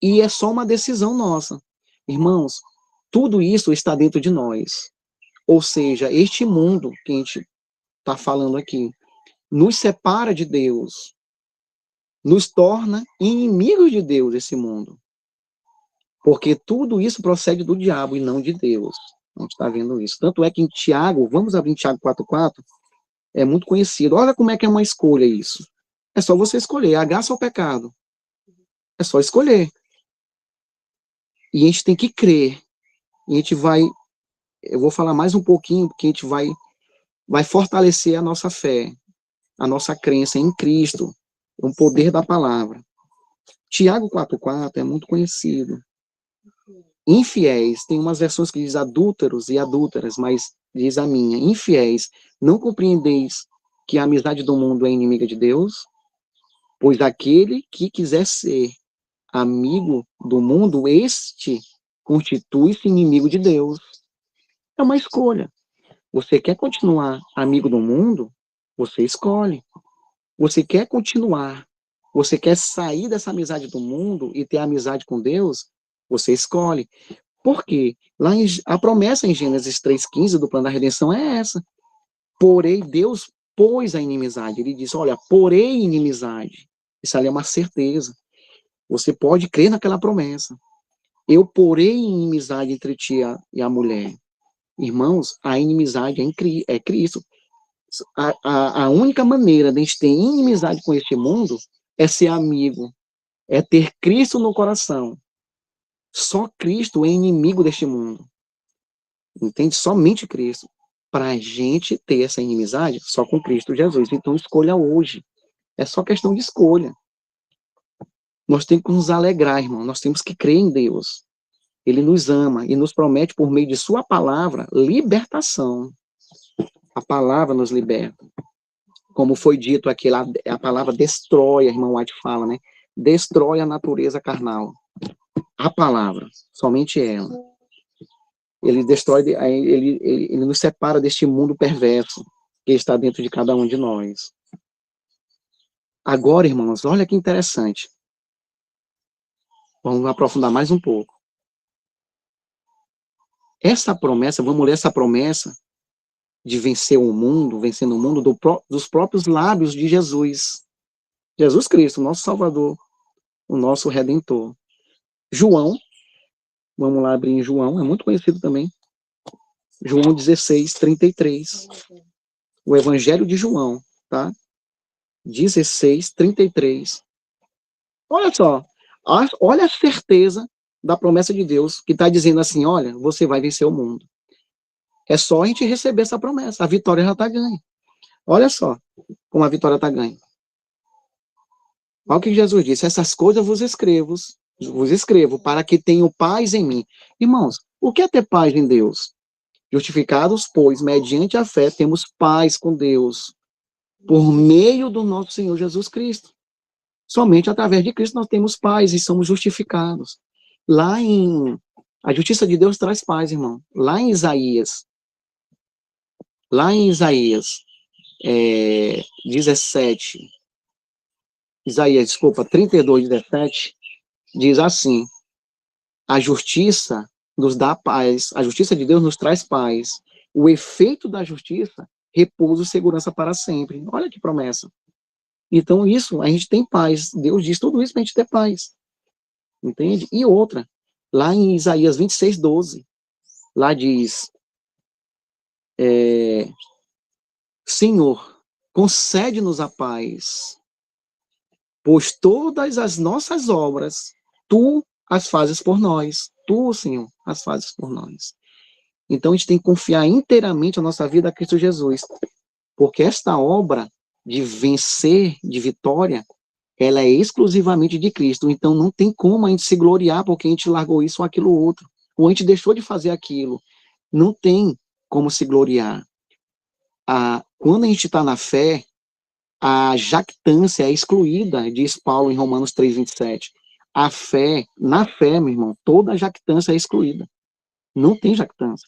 E é só uma decisão nossa. Irmãos, tudo isso está dentro de nós. Ou seja, este mundo que a gente está falando aqui, nos separa de Deus, nos torna inimigos de Deus, esse mundo. Porque tudo isso procede do diabo e não de Deus. A gente está vendo isso. Tanto é que em Tiago, vamos abrir em Tiago 4:4, é muito conhecido. Olha como é que é uma escolha isso. É só você escolher, a graça ou o pecado. É só escolher. E a gente tem que crer. E a gente vai, eu vou falar mais um pouquinho, porque a gente vai fortalecer a nossa fé, a nossa crença em Cristo, o poder da palavra. Tiago 4:4 é muito conhecido. Infiéis, tem umas versões que diz adúlteros e adúlteras, mas diz a minha, infiéis, não compreendeis que a amizade do mundo é inimiga de Deus? Pois aquele que quiser ser amigo do mundo, este constitui-se inimigo de Deus. É uma escolha. Você quer continuar amigo do mundo? Você escolhe. Você quer continuar, você quer sair dessa amizade do mundo e ter amizade com Deus? Você escolhe. Por quê? A promessa em Gênesis 3:15 do plano da redenção é essa. Porém, Deus pôs a inimizade. Ele disse, olha, porém inimizade. Isso ali é uma certeza. Você pode crer naquela promessa. Eu porei inimizade entre ti e a mulher. Irmãos, a inimizade é Cristo. A única maneira de a gente ter inimizade com este mundo é ser amigo, é ter Cristo no coração. Só Cristo é inimigo deste mundo. Entende? Somente Cristo. Para a gente ter essa inimizade, só com Cristo Jesus. Então, escolha hoje. É só questão de escolha. Nós temos que nos alegrar, irmão. Nós temos que crer em Deus. Ele nos ama e nos promete, por meio de sua palavra, libertação. A palavra nos liberta. Como foi dito aqui, a palavra destrói, a irmã White fala, né? Destrói a natureza carnal. A palavra, somente ela. Ele destrói, ele nos separa deste mundo perverso que está dentro de cada um de nós. Agora, irmãos, olha que interessante. Vamos aprofundar mais um pouco. Essa promessa, vamos ler essa promessa de vencer o mundo, vencendo o mundo dos próprios lábios de Jesus. Jesus Cristo, nosso Salvador, o nosso Redentor. João, vamos lá abrir em João, é muito conhecido também. João 16:33. O Evangelho de João, tá? 16:33. Olha só, olha a certeza da promessa de Deus, que está dizendo assim, olha, você vai vencer o mundo. É só a gente receber essa promessa, a vitória já está ganha. Olha só como a vitória está ganha. Olha o que Jesus disse, essas coisas vos escrevo para que tenham paz em mim. Irmãos, o que é ter paz em Deus? Justificados, pois, mediante a fé, temos paz com Deus, por meio do nosso Senhor Jesus Cristo. Somente através de Cristo nós temos paz e somos justificados. A justiça de Deus traz paz, irmão. Lá em Isaías 17, 32:17, diz assim, A justiça nos dá paz, a justiça de Deus nos traz paz. O efeito da justiça, repouso e segurança para sempre. Olha que promessa. Então, isso, a gente tem paz. Deus diz tudo isso para a gente ter paz. Entende? E outra, lá em Isaías 26:12, lá diz, Senhor, concede-nos a paz, pois todas as nossas obras, tu as fazes por nós. Tu, Senhor, as fazes por nós. Então, a gente tem que confiar inteiramente a nossa vida a Cristo Jesus, porque esta obra de vencer, de vitória, ela é exclusivamente de Cristo. Então, não tem como a gente se gloriar porque a gente largou isso ou aquilo outro, ou a gente deixou de fazer aquilo. Não tem como se gloriar. Quando a gente está na fé, a jactância é excluída, diz Paulo em Romanos 3:27. A fé, na fé, meu irmão, toda jactância é excluída. Não tem jactância.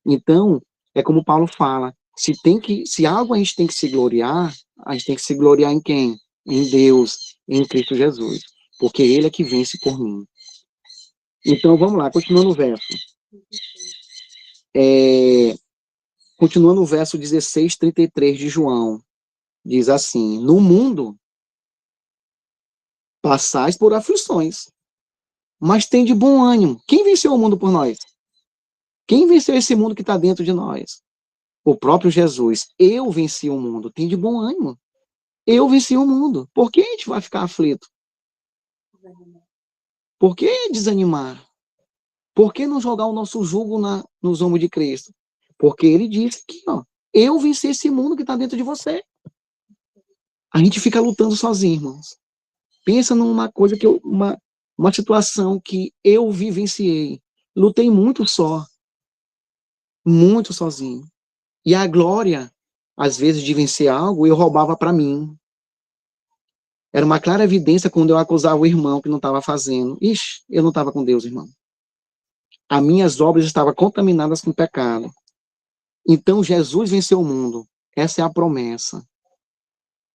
Então, é como Paulo fala, se algo a gente tem que se gloriar, a gente tem que se gloriar em quem? Em Deus, em Cristo Jesus, porque Ele é que vence por mim. Então, vamos lá, continuando o verso. Continuando o verso 16:33 de João, diz assim, no mundo passais por aflições, mas tem de bom ânimo. Quem venceu o mundo por nós? Quem venceu esse mundo que está dentro de nós? O próprio Jesus. Eu venci o mundo. Tem de bom ânimo. Eu venci o mundo. Por que a gente vai ficar aflito? Por que desanimar? Por que não jogar o nosso jugo nos ombros de Cristo? Porque ele disse que, ó, eu venci esse mundo que está dentro de você. A gente fica lutando sozinho, irmãos. Pensa numa coisa uma situação que eu vivenciei. Lutei muito sozinho. E a glória, às vezes, de vencer algo, eu roubava para mim. Era uma clara evidência quando eu acusava o irmão que não estava fazendo. Ixi, eu não estava com Deus, irmão. As minhas obras estavam contaminadas com pecado. Então, Jesus venceu o mundo. Essa é a promessa.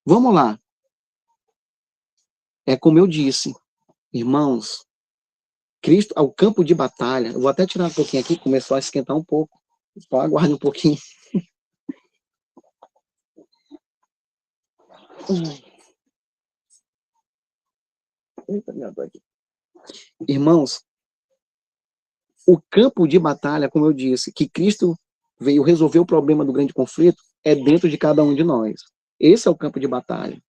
Vamos lá. É como eu disse, irmãos, Cristo, ao campo de batalha, eu vou até tirar um pouquinho aqui, começou a esquentar um pouco. Só aguarde um pouquinho. Irmãos, o campo de batalha, como eu disse, que Cristo veio resolver o problema do grande conflito, é dentro de cada um de nós. Esse é o campo de batalha.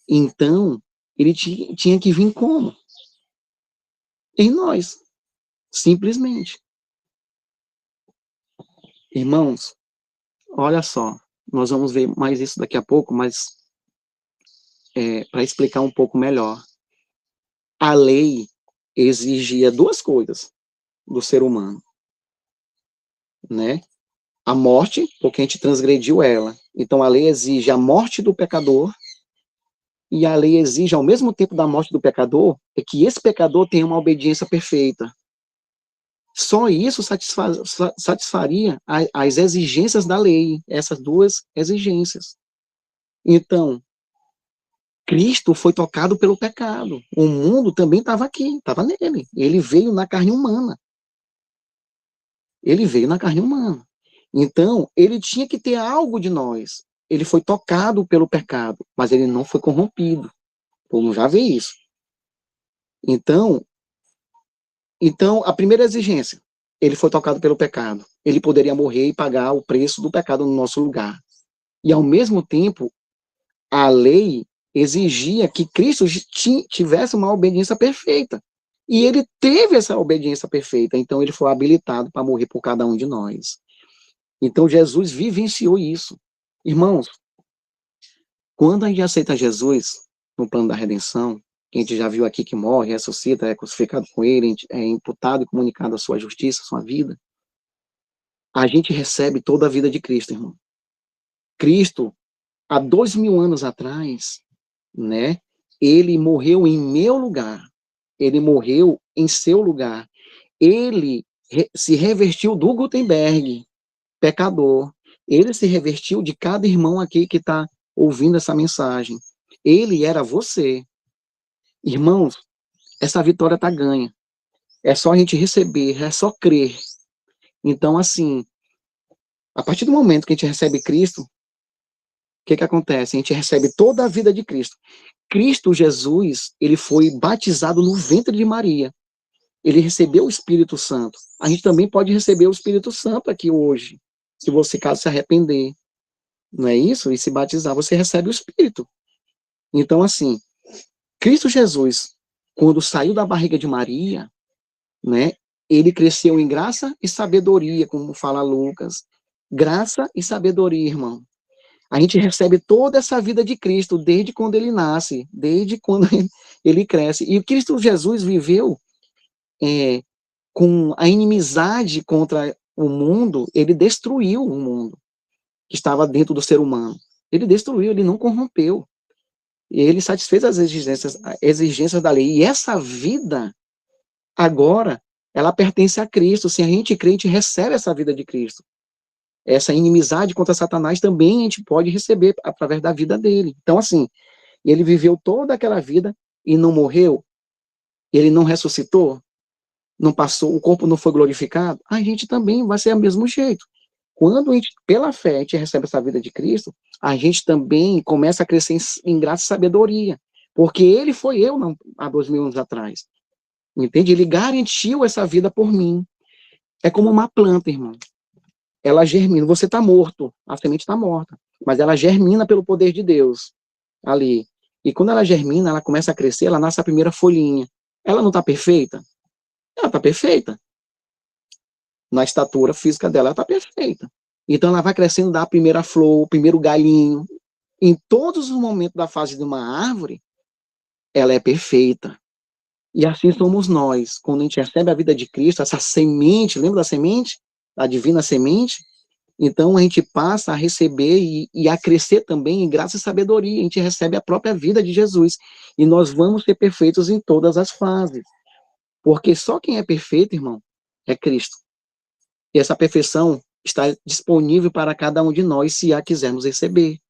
Então, ele tinha que vir como? Em nós. Simplesmente. Irmãos, olha só, nós vamos ver mais isso daqui a pouco, mas para explicar um pouco melhor. A lei exigia duas coisas do ser humano, né? A morte, porque a gente transgrediu ela. Então, a lei exige a morte do pecador, e a lei exige, ao mesmo tempo da morte do pecador, é que esse pecador tenha uma obediência perfeita. Só isso satisfaria as exigências da lei, essas duas exigências. Então, Cristo foi tocado pelo pecado. O mundo também estava aqui, estava nele. Ele veio na carne humana. Ele veio na carne humana. Então, ele tinha que ter algo de nós. Ele foi tocado pelo pecado, mas ele não foi corrompido. Vamos já ver isso. Então, a primeira exigência, ele foi tocado pelo pecado. Ele poderia morrer e pagar o preço do pecado no nosso lugar. E, ao mesmo tempo, a lei exigia que Cristo tivesse uma obediência perfeita. E ele teve essa obediência perfeita, então ele foi habilitado para morrer por cada um de nós. Então Jesus vivenciou isso. Irmãos, quando a gente aceita Jesus no plano da redenção, que a gente já viu aqui que morre, ressuscita, é crucificado com ele, é imputado e comunicado a sua justiça, a sua vida, a gente recebe toda a vida de Cristo, irmão. Cristo, há 2000 anos atrás, né, ele morreu em meu lugar, ele morreu em seu lugar, ele se revestiu do Gutenberg, pecador, ele se revestiu de cada irmão aqui que está ouvindo essa mensagem, ele era você. Irmãos, essa vitória está ganha. É só a gente receber, é só crer. Então, assim, a partir do momento que a gente recebe Cristo, o que acontece? A gente recebe toda a vida de Cristo. Cristo Jesus, ele foi batizado no ventre de Maria. Ele recebeu o Espírito Santo. A gente também pode receber o Espírito Santo aqui hoje. Se você, caso se arrepender, não é isso? E se batizar, você recebe o Espírito. Então, assim, Cristo Jesus, quando saiu da barriga de Maria, né, ele cresceu em graça e sabedoria, como fala Lucas. Graça e sabedoria, irmão. A gente recebe toda essa vida de Cristo desde quando ele nasce, desde quando ele cresce. E Cristo Jesus viveu com a inimizade contra o mundo, ele destruiu o mundo que estava dentro do ser humano. Ele destruiu, ele não corrompeu. E ele satisfez as exigências da lei. E essa vida, agora, ela pertence a Cristo. Se a gente crê, a gente recebe essa vida de Cristo. Essa inimizade contra Satanás também a gente pode receber através da vida dele. Então, assim, ele viveu toda aquela vida e não morreu, ele não ressuscitou, não passou, o corpo não foi glorificado, a gente também vai ser do mesmo jeito. Quando a gente, pela fé, a gente recebe essa vida de Cristo, a gente também começa a crescer em graça e sabedoria, porque ele foi eu há 2000 anos atrás, entende? Ele garantiu essa vida por mim. É como uma planta, irmão. Ela germina, você está morto, a semente está morta, mas ela germina pelo poder de Deus, ali. E quando ela germina, ela começa a crescer, ela nasce a primeira folhinha. Ela não está perfeita? Ela está perfeita. Na estatura física dela, ela está perfeita. Então ela vai crescendo, dá a primeira flor, o primeiro galinho. Em todos os momentos da fase de uma árvore, ela é perfeita. E assim somos nós. Quando a gente recebe a vida de Cristo, essa semente, lembra da semente? A divina semente? Então a gente passa a receber e a crescer também em graça e sabedoria. A gente recebe a própria vida de Jesus. E nós vamos ser perfeitos em todas as fases. Porque só quem é perfeito, irmão, é Cristo. E essa perfeição está disponível para cada um de nós, se a quisermos receber.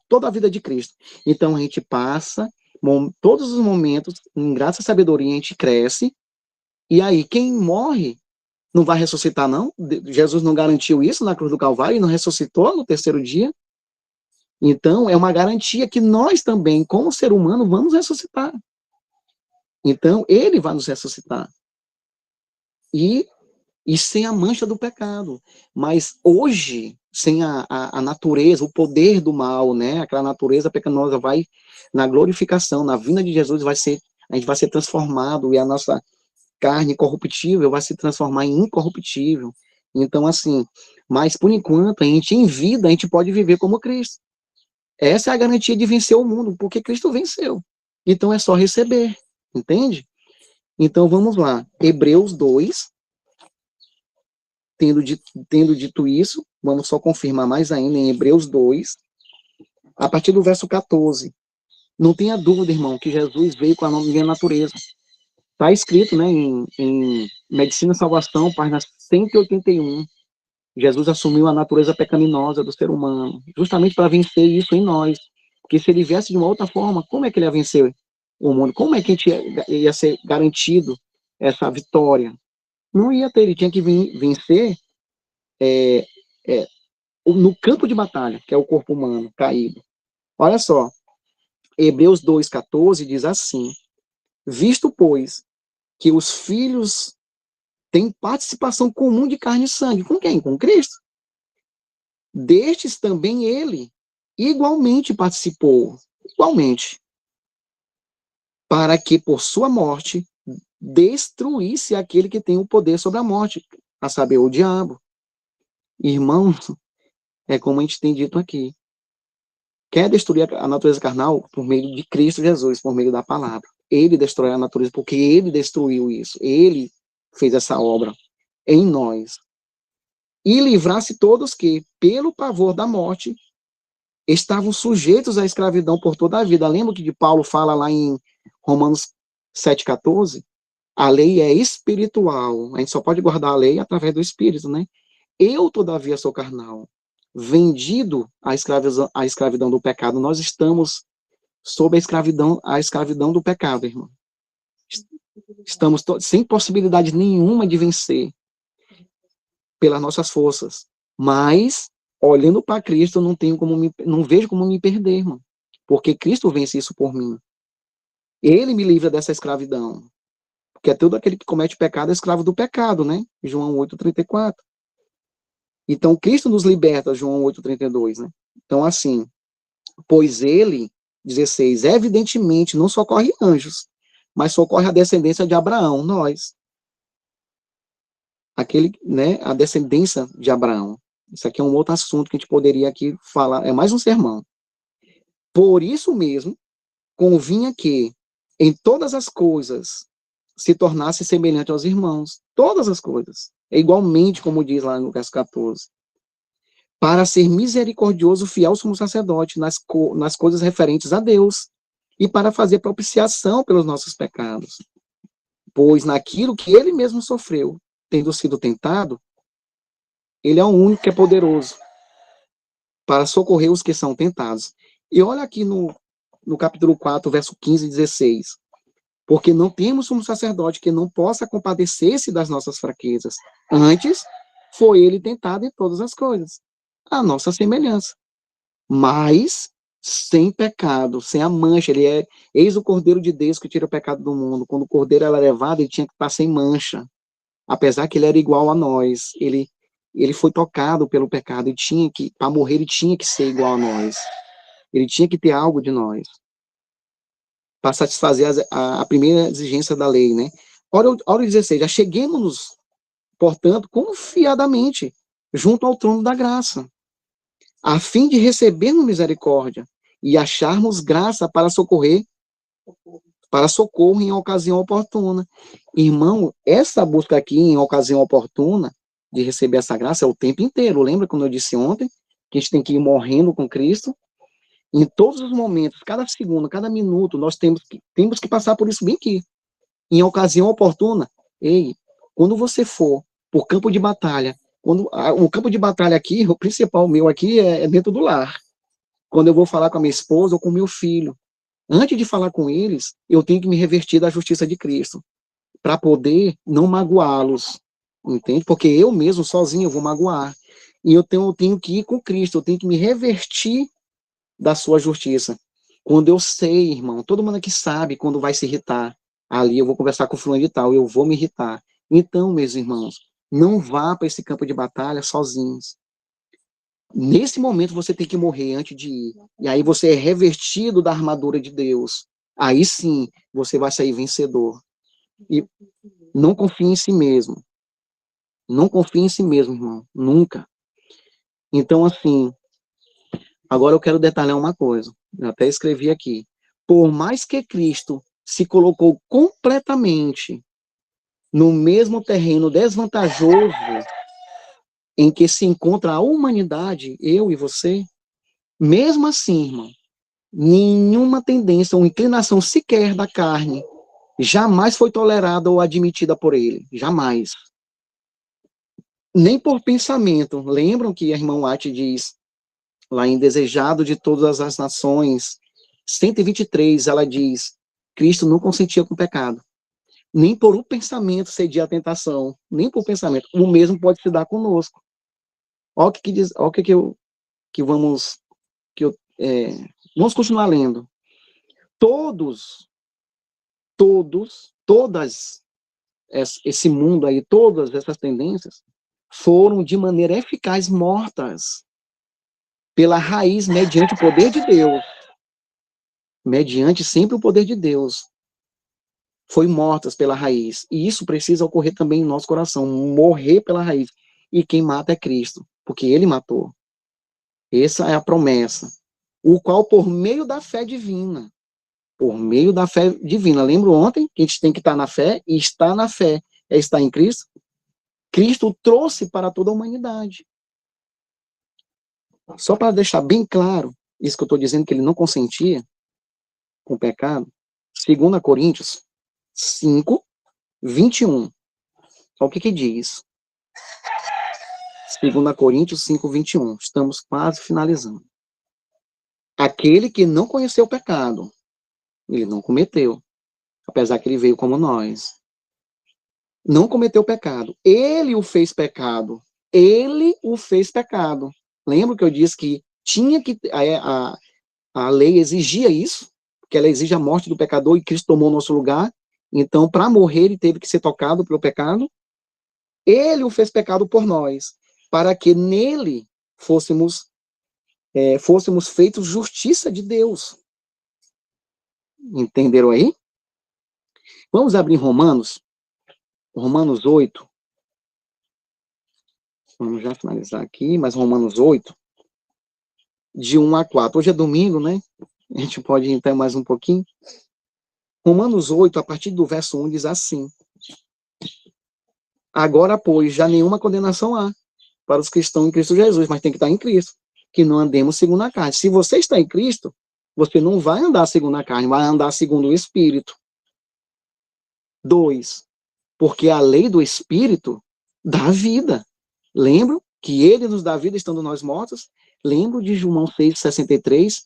Toda a vida de Cristo. Então a gente passa todos os momentos, em graça e sabedoria, a gente cresce. E aí, quem morre não vai ressuscitar, não? Jesus não garantiu isso na cruz do Calvário e não ressuscitou no terceiro dia? Então, é uma garantia que nós também, como ser humano, vamos ressuscitar. Então, ele vai nos ressuscitar. E sem a mancha do pecado. Mas hoje, sem a natureza, o poder do mal, né? Aquela natureza pecaminosa vai, na glorificação, na vinda de Jesus, a gente vai ser transformado e a nossa carne corruptível vai se transformar em incorruptível. Então, assim, mas por enquanto, a gente em vida, a gente pode viver como Cristo. Essa é a garantia de vencer o mundo, porque Cristo venceu. Então é só receber, entende? Então vamos lá, Hebreus 2, tendo dito isso, vamos só confirmar mais ainda em Hebreus 2, a partir do verso 14. Não tenha dúvida, irmão, que Jesus veio com a minha natureza. Está escrito, né, em Medicina e Salvação, página 181. Jesus assumiu a natureza pecaminosa do ser humano, justamente para vencer isso em nós. Porque se ele viesse de uma outra forma, como é que ele ia vencer o mundo? Como é que a gente ia ser garantido essa vitória? Não ia ter, ele tinha que vencer no campo de batalha, que é o corpo humano caído. Olha só, Hebreus 2,14 diz assim: visto, pois, que os filhos têm participação comum de carne e sangue. Com quem? Com Cristo. Destes também ele igualmente participou, igualmente, para que por sua morte destruísse aquele que tem o poder sobre a morte, a saber, o diabo. Irmão, é como a gente tem dito aqui. Quer destruir a natureza carnal por meio de Cristo Jesus, por meio da palavra. Ele destrói a natureza porque ele destruiu isso. Ele fez essa obra em nós. E livrasse todos que, pelo pavor da morte, estavam sujeitos à escravidão por toda a vida. Lembra que de Paulo fala lá em Romanos 7,14? A lei é espiritual. A gente só pode guardar a lei através do Espírito, né? Eu, todavia, sou carnal. Vendido à escravidão do pecado. Nós estamos sob a escravidão do pecado, irmão. Estamos sem possibilidade nenhuma de vencer pelas nossas forças. Mas, olhando para Cristo, não vejo como me perder, irmão. Porque Cristo vence isso por mim. Ele me livra dessa escravidão. Porque é todo aquele que comete pecado é escravo do pecado, né? João 8,34. Então, Cristo nos liberta, João 8,32, né? Então, assim, pois ele, 16, evidentemente não socorre anjos, mas socorre a descendência de Abraão, nós. A descendência de Abraão. Isso aqui é um outro assunto que a gente poderia aqui falar, é mais um sermão. Por isso mesmo, convinha que, em todas as coisas, se tornasse semelhante aos irmãos. Todas as coisas. É igualmente, como diz lá no verso 14. Para ser misericordioso, fiel sumo sacerdote nas coisas referentes a Deus, e para fazer propiciação pelos nossos pecados. Pois naquilo que ele mesmo sofreu, tendo sido tentado, ele é o único que é poderoso para socorrer os que são tentados. E olha aqui no capítulo 4, verso 15 e 16. Porque não temos um sacerdote que não possa compadecer-se das nossas fraquezas. Antes, foi ele tentado em todas as coisas, a nossa semelhança. Mas sem pecado, sem a mancha. Ele é eis o Cordeiro de Deus que tira o pecado do mundo. Quando o Cordeiro era levado, ele tinha que estar sem mancha. Apesar que ele era igual a nós. Ele foi tocado pelo pecado e tinha que, para morrer, ele tinha que ser igual a nós. Ele tinha que ter algo de nós para satisfazer a primeira exigência da lei, né? Ora 16, acheguemos-nos, portanto, confiadamente, junto ao trono da graça, a fim de recebermos misericórdia e acharmos graça para socorro em ocasião oportuna. Irmão, essa busca aqui em ocasião oportuna, de receber essa graça, é o tempo inteiro. Lembra quando eu disse ontem, que a gente tem que ir morrendo com Cristo? Em todos os momentos, cada segundo, cada minuto, nós temos que passar por isso bem aqui. Em ocasião oportuna, ei, quando você for por campo de batalha, o campo de batalha aqui, o principal meu aqui é dentro do lar. Quando eu vou falar com a minha esposa ou com o meu filho, antes de falar com eles, eu tenho que me revertir da justiça de Cristo, para poder não magoá-los, entende? Porque eu mesmo, sozinho, eu vou magoar. E eu tenho que ir com Cristo, eu tenho que me revertir da sua justiça. Quando eu sei, irmão, todo mundo aqui sabe quando vai se irritar. Ali eu vou conversar com o fulano de tal, eu vou me irritar. Então, meus irmãos, não vá para esse campo de batalha sozinhos. Nesse momento você tem que morrer antes de ir. E aí você é revestido da armadura de Deus. Aí sim, você vai sair vencedor. E não confie em si mesmo. Não confie em si mesmo, irmão. Nunca. Então, assim, agora eu quero detalhar uma coisa. Eu até escrevi aqui. Por mais que Cristo se colocou completamente no mesmo terreno desvantajoso em que se encontra a humanidade, eu e você, mesmo assim, irmão, nenhuma tendência ou inclinação sequer da carne jamais foi tolerada ou admitida por ele. Jamais. Nem por pensamento. Lembram que a irmã White diz, lá em Desejado de Todas as Nações, 123, ela diz, Cristo não consentia com o pecado. Nem por um pensamento cedia a tentação. Nem por pensamento. O mesmo pode se dar conosco. Olha o que diz, olha o que vamos, vamos continuar lendo. Todas, esse mundo aí, todas essas tendências, foram de maneira eficaz mortas pela raiz, mediante o poder de Deus. Mediante sempre o poder de Deus. Foi mortas pela raiz. E isso precisa ocorrer também em nosso coração, morrer pela raiz. E quem mata é Cristo, porque ele matou. Essa é a promessa. O qual, por meio da fé divina, lembro ontem que a gente tem que estar na fé, e estar na fé é estar em Cristo. Cristo trouxe para toda a humanidade. Só para deixar bem claro, isso que eu estou dizendo, que ele não consentia com o pecado, 2 Coríntios 5, 21. Olha o que diz. 2 Coríntios 5, 21. Estamos quase finalizando. Aquele que não conheceu o pecado, ele não cometeu. apesar que ele veio como nós. Não cometeu pecado. Ele o fez pecado. Ele o fez pecado. Lembra que eu disse que tinha que a lei exigia isso, porque ela exige a morte do pecador e Cristo tomou o nosso lugar. Então, para morrer, ele teve que ser tocado pelo pecado. Ele o fez pecado por nós, para que nele fôssemos feitos justiça de Deus. Entenderam aí? Vamos abrir Romanos 8. Vamos já finalizar aqui, mas Romanos 8, de 1 a 4. Hoje é domingo, né? A gente pode entrar mais um pouquinho. Romanos 8, a partir do verso 1, diz assim: agora, pois, já nenhuma condenação há para os que estão em Cristo Jesus, mas tem que estar em Cristo, que não andemos segundo a carne. Se você está em Cristo, você não vai andar segundo a carne, vai andar segundo o Espírito. 2, porque a lei do Espírito dá vida. Lembro que ele nos dá vida estando nós mortos. Lembro de João 6,63,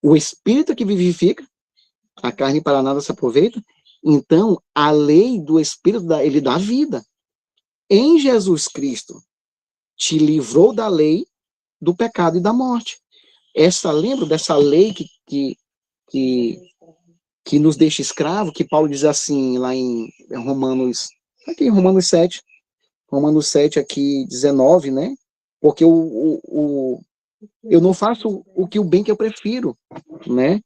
o Espírito que vivifica, a carne para nada se aproveita. Então, a lei do Espírito, ele dá vida. Em Jesus Cristo, te livrou da lei, do pecado e da morte. Lembra dessa lei que nos deixa escravo, que Paulo diz assim, lá em Romanos 7 aqui, 19, né? Porque eu não faço o bem que eu prefiro, né?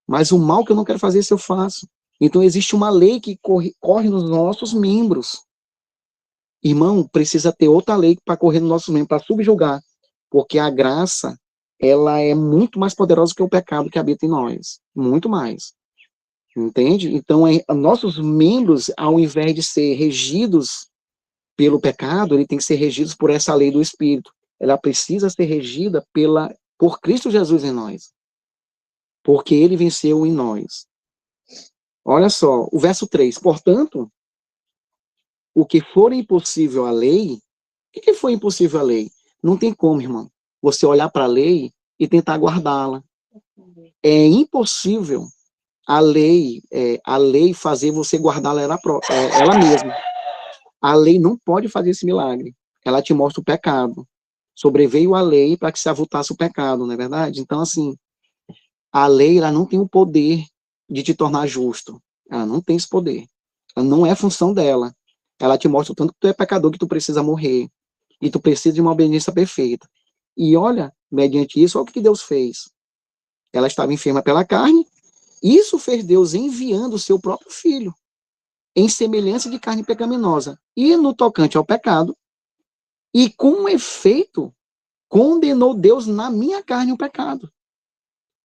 Mas o mal que eu não quero fazer, isso eu faço. Então, existe uma lei que corre nos nossos membros. Irmão, precisa ter outra lei para correr nos nossos membros, para subjugar. Porque a graça, ela é muito mais poderosa que o pecado que habita em nós. Muito mais. Entende? Então, nossos membros, ao invés de ser regidos pelo pecado, ele tem que ser regidos por essa lei do Espírito. Ela precisa ser regida por Cristo Jesus em nós. Porque ele venceu em nós. Olha só, o verso 3. Portanto, o que for impossível à lei, o que foi impossível à lei? Não tem como, irmão, você olhar para a lei e tentar guardá-la. É impossível a lei fazer você guardá-la ela mesma. A lei não pode fazer esse milagre. Ela te mostra o pecado. Sobreveio a lei para que se avultasse o pecado, não é verdade? Então, assim, a lei ela não tem o poder de te tornar justo. Ela não tem esse poder. Ela não é função dela. Ela te mostra o tanto que tu é pecador, que tu precisa morrer. E tu precisa de uma obediência perfeita. E olha, mediante isso, olha o que Deus fez. Ela estava enferma pela carne. Isso fez Deus enviando o seu próprio filho, em semelhança de carne pecaminosa. E no tocante ao pecado, e com efeito, condenou Deus na minha carne o pecado.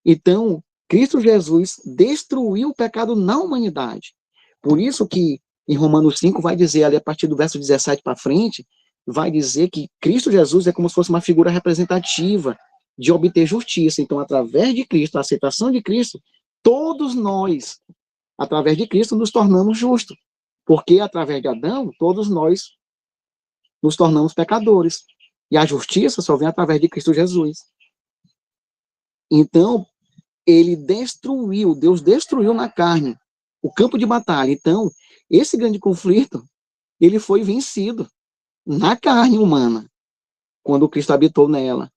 Então, Cristo Jesus destruiu o pecado na humanidade. Por isso que em Romanos 5 vai dizer ali a partir do verso 17 para frente, vai dizer que Cristo Jesus é como se fosse uma figura representativa de obter justiça. Então, através de Cristo, a aceitação de Cristo, todos nós, através de Cristo, nos tornamos justos. Porque através de Adão, todos nós nos tornamos pecadores. E a justiça só vem através de Cristo Jesus. Então, Deus destruiu na carne o campo de batalha. Então, esse grande conflito, ele foi vencido na carne humana, quando Cristo habitou nela.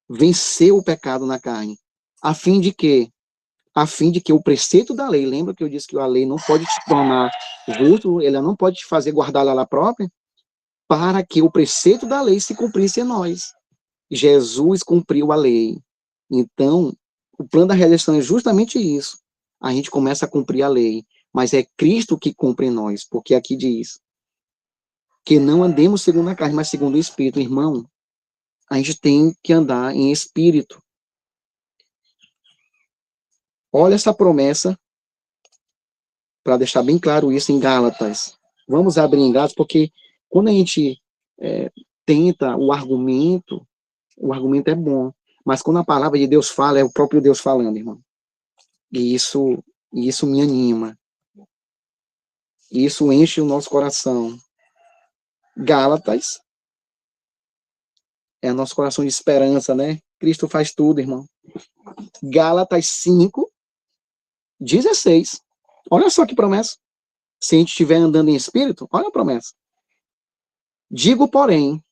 Venceu o pecado na carne. A fim de quê? A fim de que o preceito da lei, lembra que eu disse que a lei não pode te tornar justo, ela não pode te fazer guardar ela própria, para que o preceito da lei se cumprisse em nós. Jesus cumpriu a lei. Então, o plano da redenção é justamente isso. A gente começa a cumprir a lei, mas é Cristo que cumpre em nós, porque aqui diz que não andemos segundo a carne, mas segundo o Espírito. Irmão, a gente tem que andar em Espírito. Olha essa promessa, para deixar bem claro isso em Gálatas. Vamos abrir em Gálatas, porque quando a gente tenta o argumento é bom, mas quando a palavra de Deus fala, é o próprio Deus falando, irmão. E isso me anima. Isso enche o nosso coração. Gálatas é nosso coração de esperança, né? Cristo faz tudo, irmão. Gálatas 5, 16. Olha só que promessa. Se a gente estiver andando em espírito, olha a promessa. Digo, porém,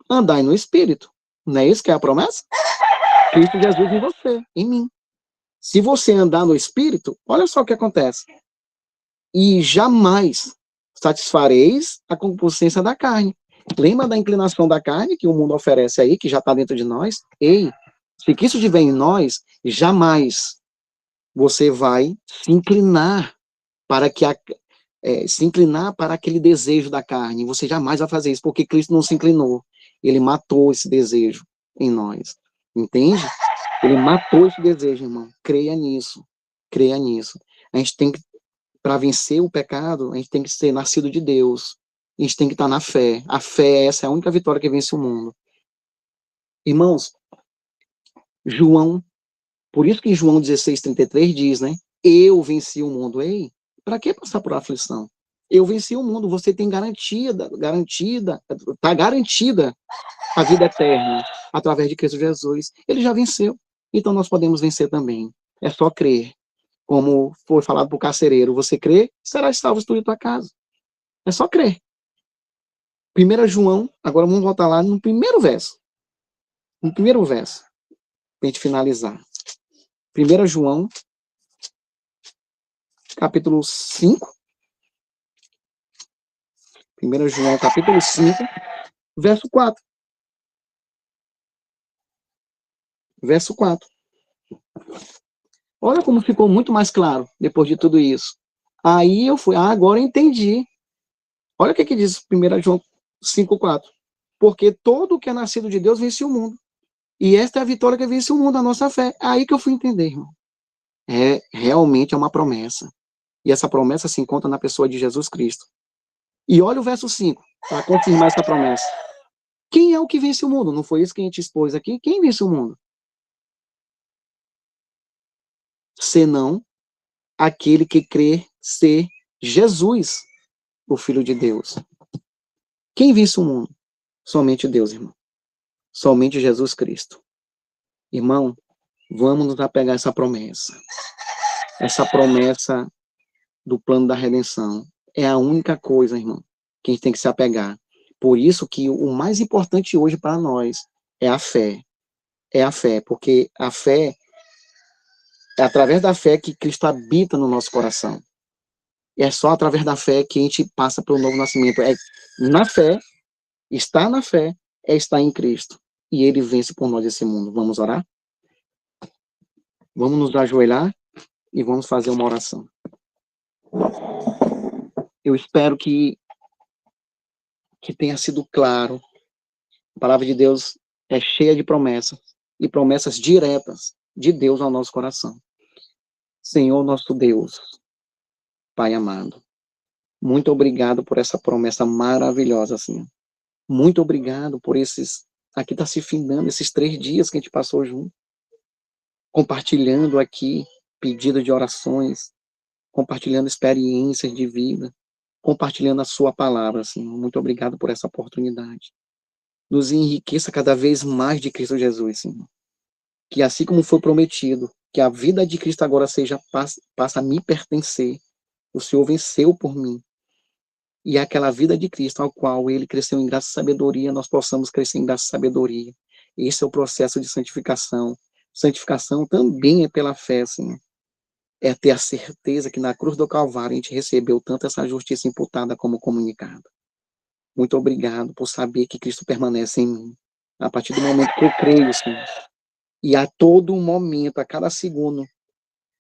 andai no espírito. Não é isso que é a promessa? Cristo Jesus em você, em mim. Se você andar no espírito, olha só o que acontece. E jamais satisfareis a concupiscência da carne. Lembra da inclinação da carne que o mundo oferece aí, que já está dentro de nós? Ei, se Cristo estiver em nós, jamais você vai se inclinar para que se inclinar para aquele desejo da carne. Você jamais vai fazer isso, porque Cristo não se inclinou. Ele matou esse desejo em nós. Entende? Ele matou esse desejo, irmão. Creia nisso. Creia nisso. A gente tem que, para vencer o pecado, a gente tem que ser nascido de Deus. A gente tem que estar na fé. A fé, essa é a única vitória que vence o mundo. Irmãos, João, por isso que em João 16:33 diz, né? Eu venci o mundo. Ei, para que passar por aflição? Eu venci o mundo. Você tem está garantida a vida eterna através de Cristo Jesus. Ele já venceu. Então nós podemos vencer também. É só crer. Como foi falado para o carcereiro, você crê, serás salvo tu e tua casa. É só crer. 1 João, agora vamos voltar lá no primeiro verso. No primeiro verso, para a gente finalizar. 1 João, capítulo 5. 1 João, capítulo 5, verso 4. Verso 4. Olha como ficou muito mais claro depois de tudo isso. Aí eu fui, agora eu entendi. Olha o que diz 1 João 5:4. Porque todo o que é nascido de Deus vence o mundo. E esta é a vitória que vence o mundo, a nossa fé. Aí que eu fui entender, irmão. Realmente é uma promessa. E essa promessa se encontra na pessoa de Jesus Cristo. E olha o verso 5, para confirmar essa promessa. Quem é o que vence o mundo? Não foi isso que a gente expôs aqui? Quem vence o mundo? Senão aquele que crê ser Jesus, o Filho de Deus. Quem vence o mundo? Somente Deus, irmão. Somente Jesus Cristo. Irmão, vamos nos apegar a essa promessa. Essa promessa do plano da redenção. É a única coisa, irmão, que a gente tem que se apegar. Por isso que o mais importante hoje para nós é a fé. É a fé, porque a fé é através da fé que Cristo habita no nosso coração. É só através da fé que a gente passa pelo novo nascimento. É na fé, estar na fé, é estar em Cristo. E Ele vence por nós esse mundo. Vamos orar? Vamos nos ajoelhar e vamos fazer uma oração. Eu espero que tenha sido claro. A palavra de Deus é cheia de promessas, e promessas diretas de Deus ao nosso coração. Senhor nosso Deus, Pai amado, muito obrigado por essa promessa maravilhosa, Senhor. Muito obrigado por aqui está se findando, esses 3 dias que a gente passou junto, compartilhando aqui pedido de orações, compartilhando experiências de vida, compartilhando a sua palavra, Senhor. Muito obrigado por essa oportunidade. Nos enriqueça cada vez mais de Cristo Jesus, Senhor. Que assim como foi prometido, que a vida de Cristo agora passa a me pertencer. O Senhor venceu por mim. E aquela vida de Cristo, ao qual Ele cresceu em graça e sabedoria, nós possamos crescer em graça e sabedoria. Esse é o processo de santificação. Santificação também é pela fé, Senhor. É ter a certeza que na cruz do Calvário a gente recebeu tanto essa justiça imputada como comunicada. Muito obrigado por saber que Cristo permanece em mim. A partir do momento que eu creio, Senhor, e a todo momento, a cada segundo,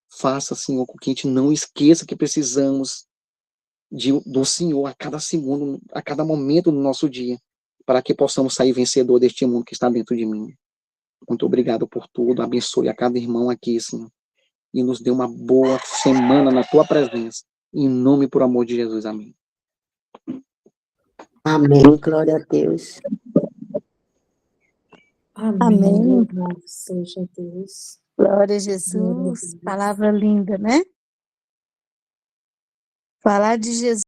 faça, Senhor, com que a gente não esqueça que precisamos do Senhor a cada segundo, a cada momento do nosso dia, para que possamos sair vencedor deste mundo que está dentro de mim. Muito obrigado por tudo. Abençoe a cada irmão aqui, Senhor. E nos dê uma boa semana na tua presença. Em nome e por amor de Jesus. Amém. Amém. Glória a Deus. Amém. Louvado seja Deus. Glória a Jesus. Palavra linda, né? Falar de Jesus.